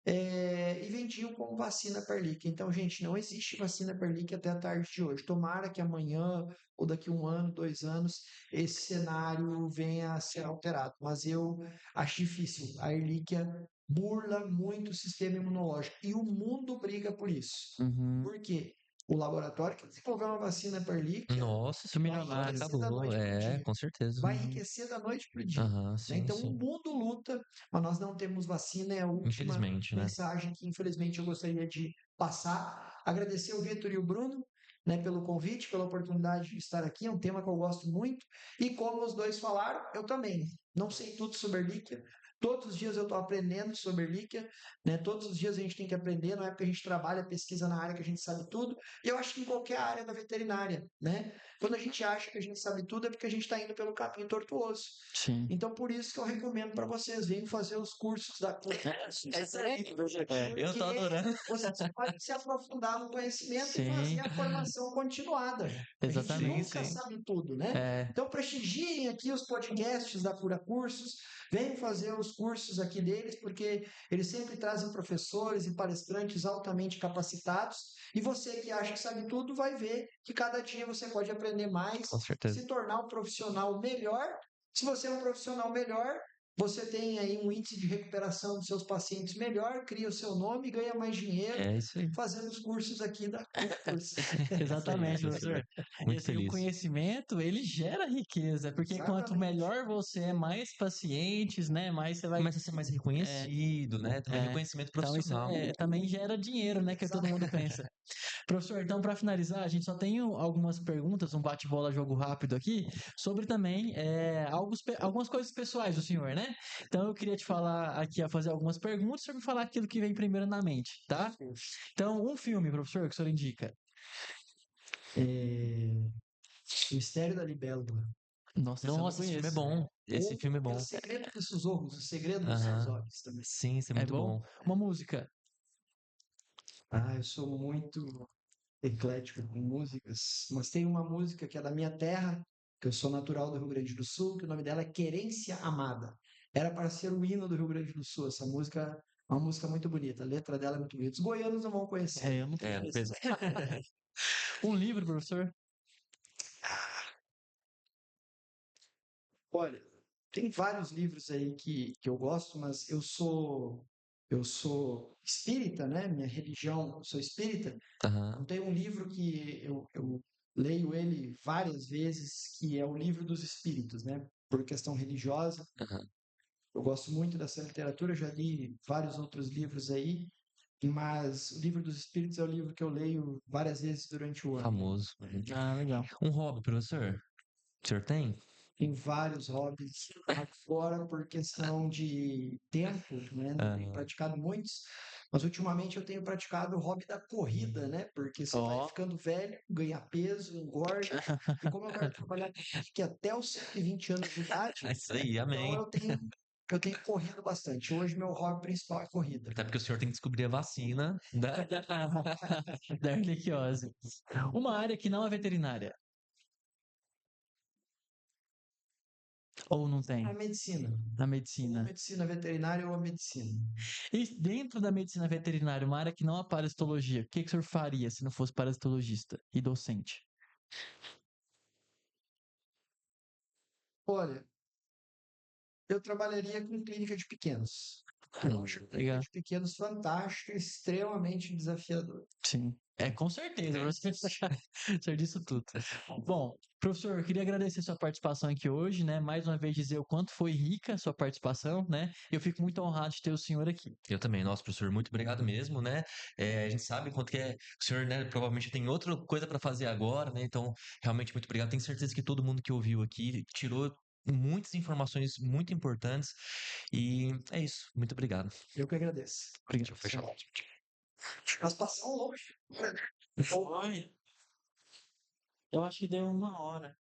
e vendiam como vacina Perlic. Então, gente, não existe vacina Perlic até a tarde de hoje. Tomara que amanhã, ou daqui 1 ano, 2 anos, esse cenário venha a ser alterado. Mas eu acho difícil. A Erlíquia burla muito o sistema imunológico. E o mundo briga por isso. Uhum. Por quê? O laboratório que desenvolveu uma vacina Perlíquia Nossa, Isso vai milionário. enriquecer da acabou. noite para o É, dia. com certeza. Vai Uhum. enriquecer da noite para o dia. Aham, Né? sim, Então, o sim. mundo luta, mas nós não temos vacina. É a última Infelizmente, né? mensagem que, infelizmente, eu gostaria de passar. Agradecer o Vitor e o Bruno, né, pelo convite, pela oportunidade de estar aqui. É um tema que eu gosto muito. E como os dois falaram, eu também. Não sei tudo sobre Erlíquia. Todos os dias eu estou aprendendo sobre Erlíquia, né? Todos os dias a gente tem que aprender. Não é porque a gente trabalha, pesquisa na área que a gente sabe tudo. E eu acho que em qualquer área da veterinária, né? Quando a gente acha que a gente sabe tudo, é porque a gente está indo pelo caminho tortuoso. Sim. Então, por isso que eu recomendo para vocês, venham fazer os cursos da Eu tô adorando. você pode se aprofundar no conhecimento e fazer Sim, a formação continuada. A gente Sim, exatamente. nunca sim. sabe tudo, né? É, Então, prestigiem aqui os podcasts da Cura Cursos, venham fazer os cursos aqui deles, porque eles sempre trazem professores e palestrantes altamente capacitados, e você que acha que sabe tudo, vai ver que cada dia você pode aprender mais, Com certeza. se tornar um profissional melhor. Se você é um profissional melhor, você tem aí um índice de recuperação dos seus pacientes melhor, cria o seu nome, ganha mais dinheiro É isso aí. fazendo os cursos aqui da Cursos. exatamente, Isso aí. professor. E Muito assim, o feliz. conhecimento, ele gera riqueza, porque quanto Exatamente. melhor você é, mais pacientes, né, mais você vai... Começa a ser mais É, reconhecido, né? Também é. reconhecimento Então isso profissional. também gera dinheiro, né, que todo mundo pensa. Professor, então para finalizar, a gente só tem algumas perguntas, um bate-bola jogo rápido aqui, sobre também algumas coisas pessoais do senhor, né? Então eu queria te falar aqui, a fazer algumas perguntas, para me falar aquilo que vem primeiro na mente, tá? Então, um filme, professor, que o senhor indica? É, Mistério da Libélula. Nossa, esse eu não Nossa, esse filme é conheço. bom. Esse Ou filme é O bom. Segredo dos Sussurros, O Segredo dos Aham. Sussurros também. Sim, esse é É muito bom? bom. Uma música. Eu sou muito eclético com músicas, mas tem uma música que é da minha terra, que eu sou natural do Rio Grande do Sul, que o nome dela é Querência Amada. Era para ser o hino do Rio Grande do Sul. Essa música é uma música muito bonita, a letra dela é muito bonita. Os goianos não vão conhecer. Eu não É, conheço. fez- Um livro, professor? Olha, tem vários livros aí que eu gosto, mas eu sou espírita, né? Minha religião, eu sou espírita. Aham. Então tem um livro que eu leio ele várias vezes, que é o Livro dos Espíritos, né? Por questão religiosa. Aham. Eu gosto muito dessa literatura, já li vários outros livros aí, mas o Livro dos Espíritos é o livro que eu leio várias vezes durante o ano. Famoso. Uhum. Ah, legal. Um hobby, professor? O senhor tem? Tem vários hobbies. Agora, por questão de tempo, né? Não tenho Aham. praticado muitos, mas ultimamente eu tenho praticado o hobby da corrida, né? Porque você vai Ó. ficando velho, ganha peso, engorda. E como eu quero trabalhar aqui até os 120 anos de idade, É isso aí, então amém. eu tenho corrido bastante. Hoje meu hobby principal é corrida. Até porque o senhor tem que descobrir a vacina Da erliquiose. Uma área que não é veterinária. Ou não A tem? medicina. Na Ou medicina. medicina veterinária ou a medicina. E dentro da medicina veterinária, uma área que não é parasitologia, o que que o senhor faria se não fosse parasitologista e docente? Olha, eu trabalharia com clínica de pequenos. Eu acho a clínica Legal. de pequenos fantástica, extremamente desafiador. Sim. É, com certeza, você o senhor disse tudo. Bom, professor, eu queria agradecer sua participação aqui hoje, né? Mais uma vez dizer o quanto foi rica a sua participação, né? Eu fico muito honrado de ter o senhor aqui. Eu também, nossa, professor, muito obrigado mesmo, né? A gente sabe quanto que o senhor, né, provavelmente tem outra coisa para fazer agora, né? Então, realmente muito obrigado. Tenho certeza que todo mundo que ouviu aqui tirou muitas informações muito importantes e é isso. Muito obrigado. Eu que agradeço. Deixa Obrigado, eu fechar. professor. Nós passamos longe. Foi. Eu acho que deu 1 hora.